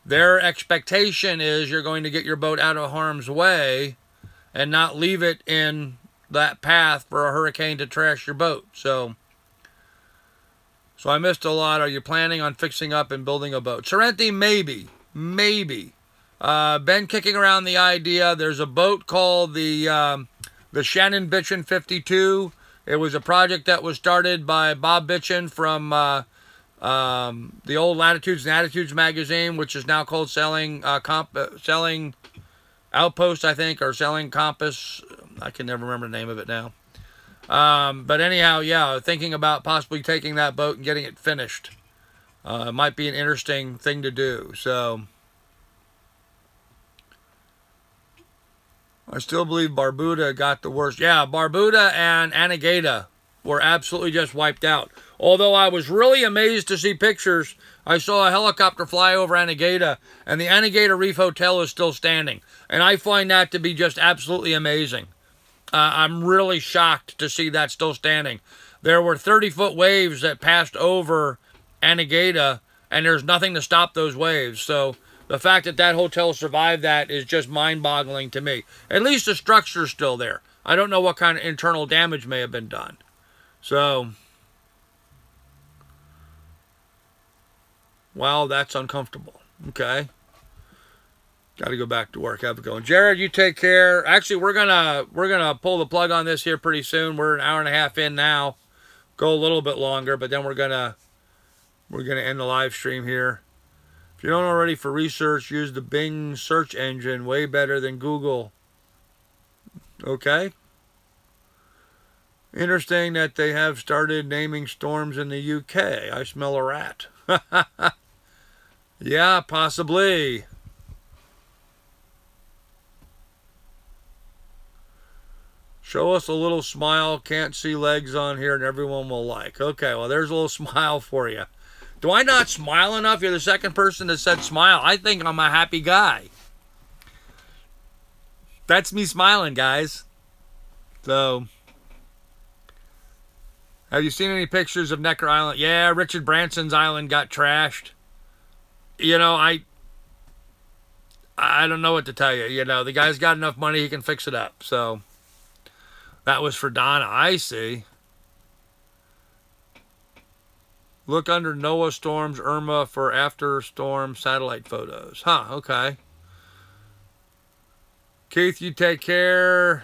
Their expectation is you're going to get your boat out of harm's way and not leave it in that path for a hurricane to trash your boat. So I missed a lot. Are you planning on fixing up and building a boat? Sorrenti, maybe. Maybe. Been kicking around the idea. There's a boat called the Shannon Bitchin 52. It was a project that was started by Bob Bitchin from the old Latitudes and Attitudes magazine, which is now called Sailing Outpost, I think, or Sailing Compass. I can never remember the name of it now. But anyhow, yeah, thinking about possibly taking that boat and getting it finished. It might be an interesting thing to do. So, I still believe Barbuda got the worst. Yeah, Barbuda and Anegada were absolutely just wiped out. Although I was really amazed to see pictures. I saw a helicopter fly over Anegada, and the Anegada Reef Hotel is still standing. And I find that to be just absolutely amazing. I'm really shocked to see that still standing. There were 30-foot waves that passed over Anegada, and there's nothing to stop those waves. So the fact that that hotel survived that is just mind-boggling to me. At least the structure's still there. I don't know what kind of internal damage may have been done. So, well, that's uncomfortable. Okay. Got to go back to work. Have a good one. Jared, you take care. Actually, we're gonna pull the plug on this here pretty soon. We're an hour and a half in now. Go a little bit longer, but then we're gonna end the live stream here. If you don't already, for research, use the Bing search engine. Way better than Google. Okay. Interesting that they have started naming storms in the UK. I smell a rat. Yeah, possibly. Show us a little smile. Can't see legs on here and everyone will like. Okay, well, there's a little smile for you. Do I not smile enough? You're the second person that said smile. I think I'm a happy guy. That's me smiling, guys. So, have you seen any pictures of Necker Island? Yeah, Richard Branson's island got trashed. You know, I don't know what to tell you. You know, the guy's got enough money, he can fix it up. So, that was for Donna. I see. Look under NOAA storms, Irma for after storm satellite photos. Huh, okay. Keith, you take care.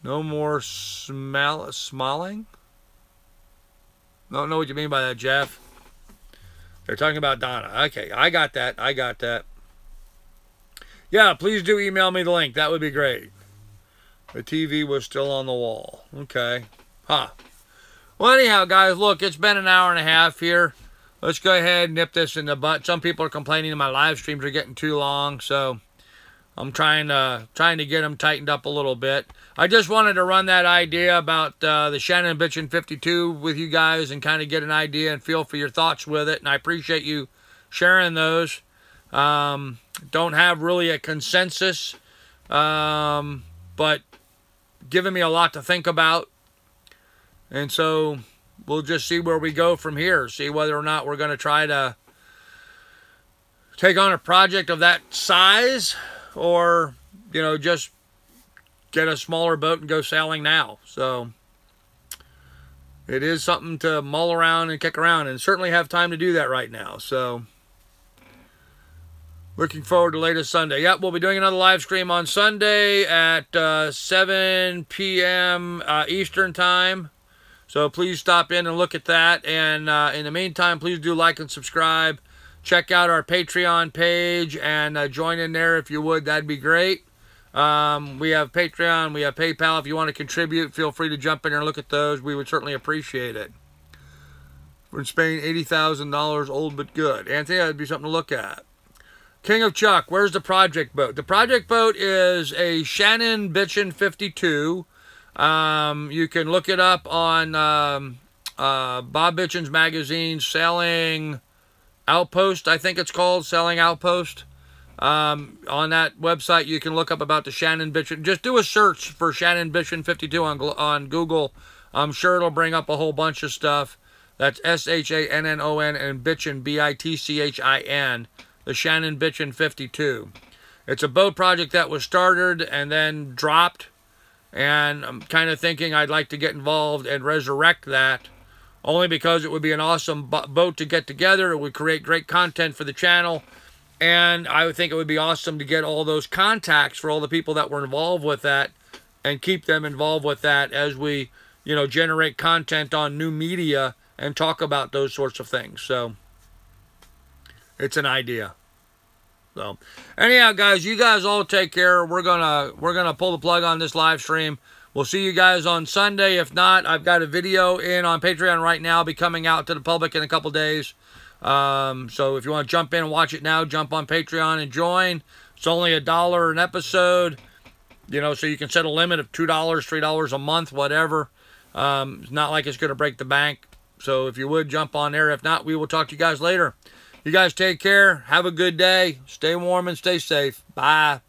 No more smiling? Don't know what you mean by that, Jeff. They're talking about Donna. Okay, I got that. I got that. Yeah, please do email me the link. That would be great. The TV was still on the wall. Okay. Huh. Well, anyhow, guys, look, it's been an hour and a half here. Let's go ahead and nip this in the butt. Some people are complaining that my live streams are getting too long, so I'm trying to get them tightened up a little bit. I just wanted to run that idea about the Shannon Bitchin' 52 with you guys and kind of get an idea and feel for your thoughts with it, and I appreciate you sharing those. Don't have really a consensus, but giving me a lot to think about. And so we'll just see where we go from here. See whether or not we're going to try to take on a project of that size or, you know, just get a smaller boat and go sailing now. So it is something to mull around and kick around and certainly have time to do that right now. So looking forward to later Sunday. Yep, we'll be doing another live stream on Sunday at 7 p.m. Eastern Time. So please stop in and look at that. And in the meantime, please do like and subscribe. Check out our Patreon page and join in there if you would. That'd be great. We have Patreon. We have PayPal. If you want to contribute, feel free to jump in there and look at those. We would certainly appreciate it. We're in Spain, $80,000, old but good. Anthony, that'd be something to look at. King of Chuck, where's the project boat? The project boat is a Shannon Bitchin' 52. You can look it up on Bob Bitchin's magazine, Sailing Outpost, I think it's called, Sailing Outpost. On that website, you can look up about the Shannon Bitchin'. Just do a search for Shannon Bitchin' 52 on Google. I'm sure it'll bring up a whole bunch of stuff. That's S-H-A-N-N-O-N and Bitchin', B-I-T-C-H-I-N. The Shannon Bitchin' 52. It's a boat project that was started and then dropped. And I'm kind of thinking I'd like to get involved and resurrect that. Only because it would be an awesome boat to get together. It would create great content for the channel. And I would think it would be awesome to get all those contacts for all the people that were involved with that. And keep them involved with that as we, you know, generate content on new media and talk about those sorts of things. So it's an idea. So anyhow, guys, you guys all take care. We're gonna pull the plug on this live stream. We'll see you guys on Sunday. If not, I've got a video in on Patreon right now. It'll be coming out to the public in a couple days. So if you want to jump in and watch it now, jump on Patreon and join. It's only $1 an episode. You know, so you can set a limit of $2, $3 a month, whatever. It's not like it's going to break the bank. So if you would, jump on there. If not, we will talk to you guys later. You guys take care. Have a good day. Stay warm and stay safe. Bye.